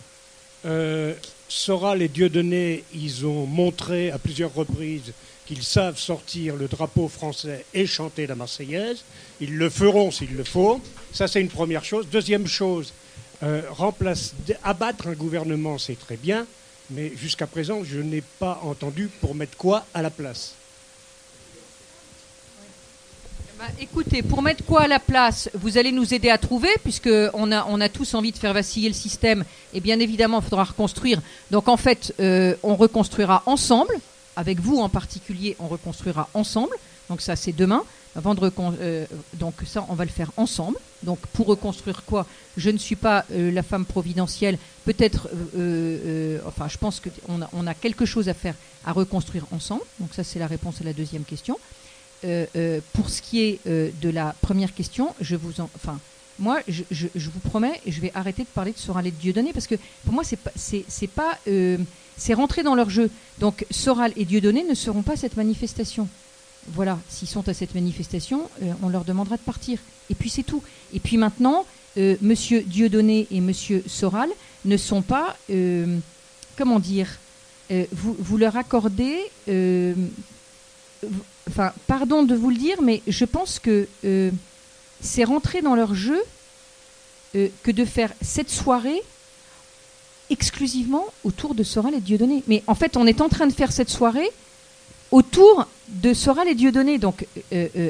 Soral et Dieudonné, ils ont montré à plusieurs reprises qu'ils savent sortir le drapeau français et chanter la Marseillaise. Ils le feront s'il le faut. Ça, c'est une première chose. Deuxième chose, abattre un gouvernement, c'est très bien, mais jusqu'à présent, je n'ai pas entendu pour mettre quoi à la place. Écoutez, pour mettre quoi à la place, vous allez nous aider à trouver, puisqu'on a tous envie de faire vaciller le système, et bien évidemment, il faudra reconstruire. Donc en fait, on reconstruira ensemble, avec vous en particulier, on reconstruira ensemble. Donc ça, c'est demain. Donc ça, on va le faire ensemble. Donc pour reconstruire quoi? Je ne suis pas la femme providentielle. Peut-être, enfin, je pense qu'on a quelque chose à faire, à reconstruire ensemble. Donc ça, c'est la réponse à la deuxième question. Pour ce qui est de la première question, moi, je vous promets, je vais arrêter de parler de Soral et de Dieudonné parce que pour moi, c'est rentrer dans leur jeu. Donc, Soral et Dieudonné ne seront pas à cette manifestation. Voilà, s'ils sont à cette manifestation, on leur demandera de partir. Et puis c'est tout. Et puis maintenant, Monsieur Dieudonné et Monsieur Soral ne sont pas, comment dire, vous leur accordez, enfin, pardon de vous le dire, mais je pense que c'est rentrer dans leur jeu que de faire cette soirée exclusivement autour de Soral et Dieudonné. Mais en fait, on est en train de faire cette soirée autour de Soral et Dieudonné. Donc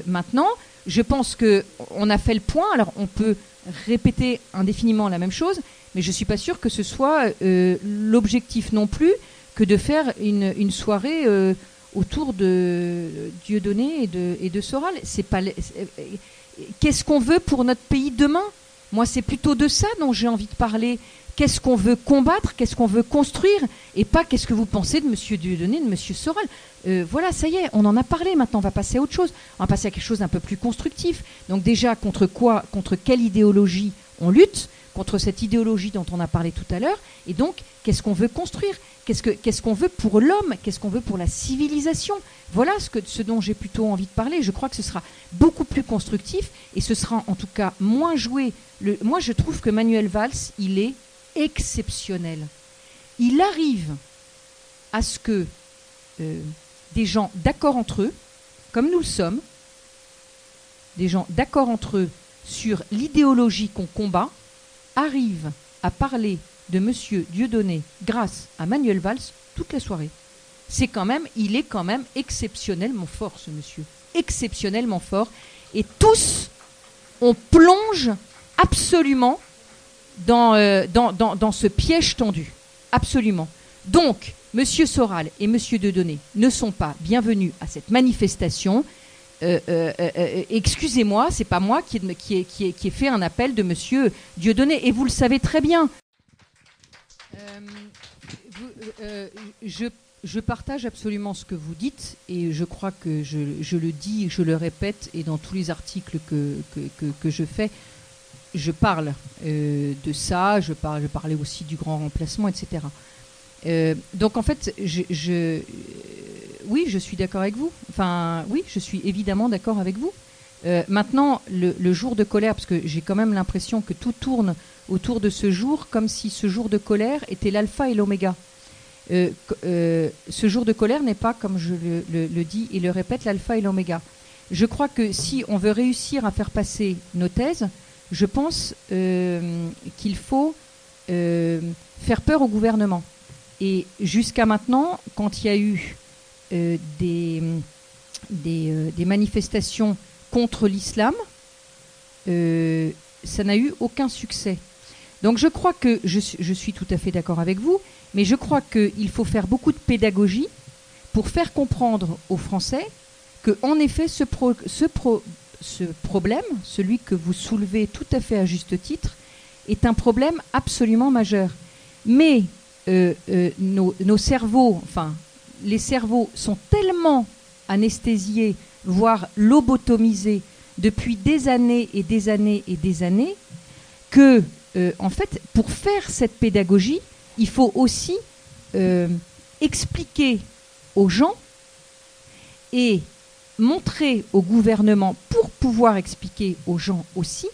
maintenant, je pense qu'on a fait le point. Alors, on peut répéter indéfiniment la même chose, mais je ne suis pas sûre que ce soit l'objectif non plus que de faire une soirée autour de Dieudonné et de Soral. C'est pas, qu'est-ce qu'on veut pour notre pays demain ? Moi, c'est plutôt de ça dont j'ai envie de parler. Qu'est-ce qu'on veut combattre ? Qu'est-ce qu'on veut construire ? Et pas qu'est-ce que vous pensez de M. Dieudonné, de M. Soral. Voilà, ça y est, on en a parlé. Maintenant, on va passer à autre chose. On va passer à quelque chose d'un peu plus constructif. Donc déjà, contre quoi ? Contre quelle idéologie on lutte ? Contre cette idéologie dont on a parlé tout à l'heure. Et donc, qu'est-ce qu'on veut construire ? Qu'est-ce qu'on veut pour l'homme ? Qu'est-ce qu'on veut pour la civilisation ? Voilà ce dont j'ai plutôt envie de parler. Je crois que ce sera beaucoup plus constructif et ce sera en tout cas moins joué. Moi, je trouve que Manuel Valls, il est exceptionnel. Il arrive à ce que des gens d'accord entre eux, comme nous le sommes, des gens d'accord entre eux sur l'idéologie qu'on combat, arrivent à parler de M. Dieudonné grâce à Manuel Valls toute la soirée. Il est quand même exceptionnellement fort, ce monsieur. Exceptionnellement fort. Et tous, on plonge absolument dans ce piège tendu. Absolument. Donc, M. Soral et M. Dieudonné ne sont pas bienvenus à cette manifestation. Excusez-moi, c'est pas moi qui ai fait un appel de M. Dieudonné. Et vous le savez très bien. Je partage absolument ce que vous dites et je crois que je le dis, je le répète et dans tous les articles que je fais, je parle de ça, je parlais aussi du grand remplacement, etc. Donc en fait, oui, je suis d'accord avec vous. Enfin, oui, je suis évidemment d'accord avec vous. Maintenant, le jour de colère, parce que j'ai quand même l'impression que tout tourne autour de ce jour, comme si ce jour de colère était l'alpha et l'oméga. Ce jour de colère n'est pas, comme je le dis et le répète, l'alpha et l'oméga. Je crois que si on veut réussir à faire passer nos thèses, je pense qu'il faut faire peur au gouvernement. Et jusqu'à maintenant, quand il y a eu des manifestations contre l'islam, ça n'a eu aucun succès. Donc je crois que je suis tout à fait d'accord avec vous, mais je crois qu'il faut faire beaucoup de pédagogie pour faire comprendre aux Français que, en effet, ce problème, celui que vous soulevez tout à fait à juste titre, est un problème absolument majeur. Mais nos cerveaux, enfin, les cerveaux sont tellement anesthésiés, voire lobotomisés depuis des années et des années et des années, que, en fait, pour faire cette pédagogie, il faut aussi expliquer aux gens et montrer au gouvernement, pour pouvoir expliquer aux gens aussi,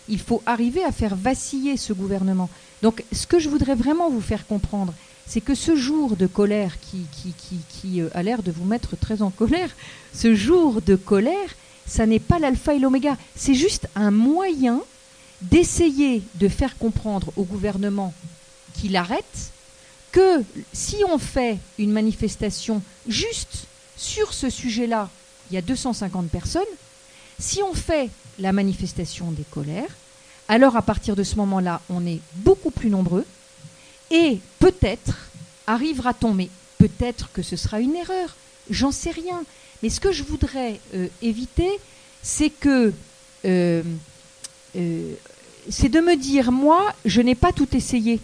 il faut arriver à faire vaciller ce gouvernement. Donc, ce que je voudrais vraiment vous faire comprendre, c'est que ce jour de colère qui a l'air de vous mettre très en colère, ce jour de colère, ça n'est pas l'alpha et l'oméga. C'est juste un moyen d'essayer de faire comprendre au gouvernement qu'il arrête, que si on fait une manifestation juste sur ce sujet-là, il y a 250 personnes, si on fait la manifestation des colères, alors à partir de ce moment-là, on est beaucoup plus nombreux et peut-être arrivera-t-on, mais peut-être que ce sera une erreur, j'en sais rien. Mais ce que je voudrais éviter, c'est que c'est de me dire, moi, je n'ai pas tout essayé.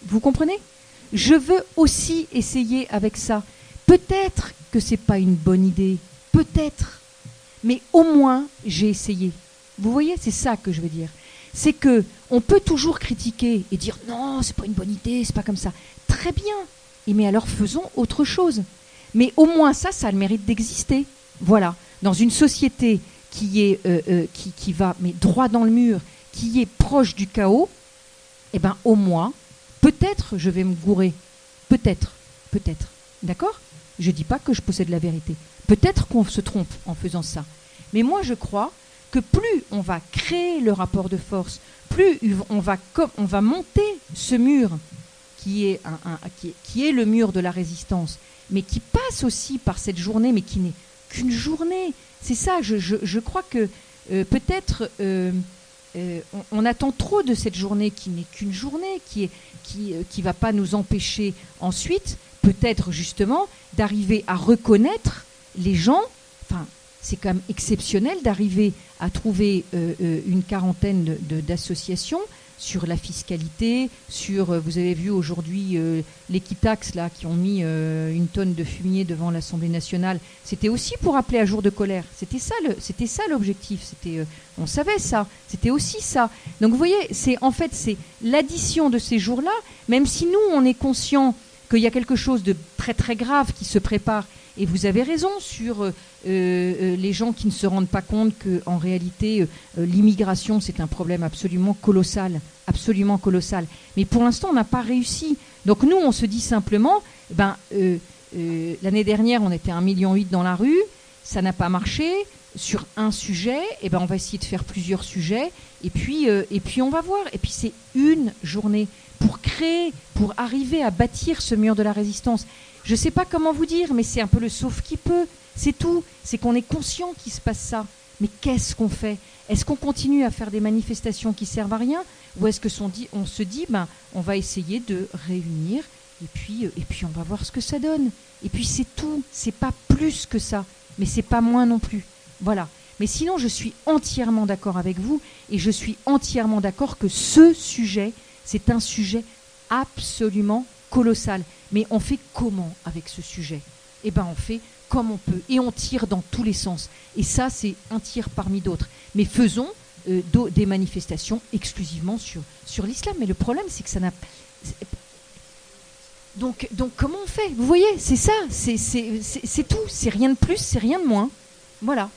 Vous comprenez ? Je veux aussi essayer avec ça. Peut-être que ce n'est pas une bonne idée, peut-être, mais au moins j'ai essayé. Vous voyez, c'est ça que je veux dire. C'est que on peut toujours critiquer et dire non, c'est pas une bonne idée, c'est pas comme ça. Très bien, mais alors faisons autre chose. Mais au moins ça a le mérite d'exister. Voilà, dans une société qui va mais droit dans le mur, qui est proche du chaos, eh ben au moins, peut-être je vais me gourer, peut-être, Peut-être. D'accord ? Je ne dis pas que je possède la vérité. Peut-être qu'on se trompe en faisant ça. Mais moi, je crois que plus on va créer le rapport de force, plus on va monter ce mur qui est le mur de la résistance, mais qui passe aussi par cette journée, mais qui n'est qu'une journée. C'est ça, je crois que peut-être on attend trop de cette journée qui n'est qu'une journée, qui va pas nous empêcher ensuite, peut-être justement, d'arriver à reconnaître les gens. Enfin, c'est quand même exceptionnel d'arriver à trouver une quarantaine d'associations sur la fiscalité, vous avez vu aujourd'hui l'Equitax là qui ont mis une tonne de fumier devant l'Assemblée nationale. C'était aussi pour appeler à jour de colère. C'était ça l'objectif. On savait ça. C'était aussi ça. Donc vous voyez, c'est l'addition de ces jours-là. Même si nous on est conscient qu'il y a quelque chose de très très grave qui se prépare. Et vous avez raison sur les gens qui ne se rendent pas compte qu'en réalité, l'immigration, c'est un problème absolument colossal. Absolument colossal. Mais pour l'instant, on n'a pas réussi. Donc nous, on se dit simplement, l'année dernière, on était 1,8 million dans la rue, ça n'a pas marché. Sur un sujet, on va essayer de faire plusieurs sujets, et puis on va voir. Et puis c'est une journée pour arriver à bâtir ce mur de la résistance. Je ne sais pas comment vous dire, mais c'est un peu le sauf qui peut. C'est tout. C'est qu'on est conscient qu'il se passe ça. Mais qu'est-ce qu'on fait ? Est-ce qu'on continue à faire des manifestations qui servent à rien ? Ou est-ce on se dit, on va essayer de réunir, et puis on va voir ce que ça donne. Et puis c'est tout. C'est pas plus que ça. Mais c'est pas moins non plus. Voilà. Mais sinon, je suis entièrement d'accord avec vous, et je suis entièrement d'accord que ce sujet, c'est un sujet absolument colossal. Mais on fait comment avec ce sujet ? On fait comme on peut, et on tire dans tous les sens. Et ça, c'est un tir parmi d'autres. Mais faisons des manifestations exclusivement sur l'islam. Mais le problème, c'est que ça n'a... Donc comment on fait ? Vous voyez, c'est ça, c'est tout. C'est rien de plus, c'est rien de moins. Voilà.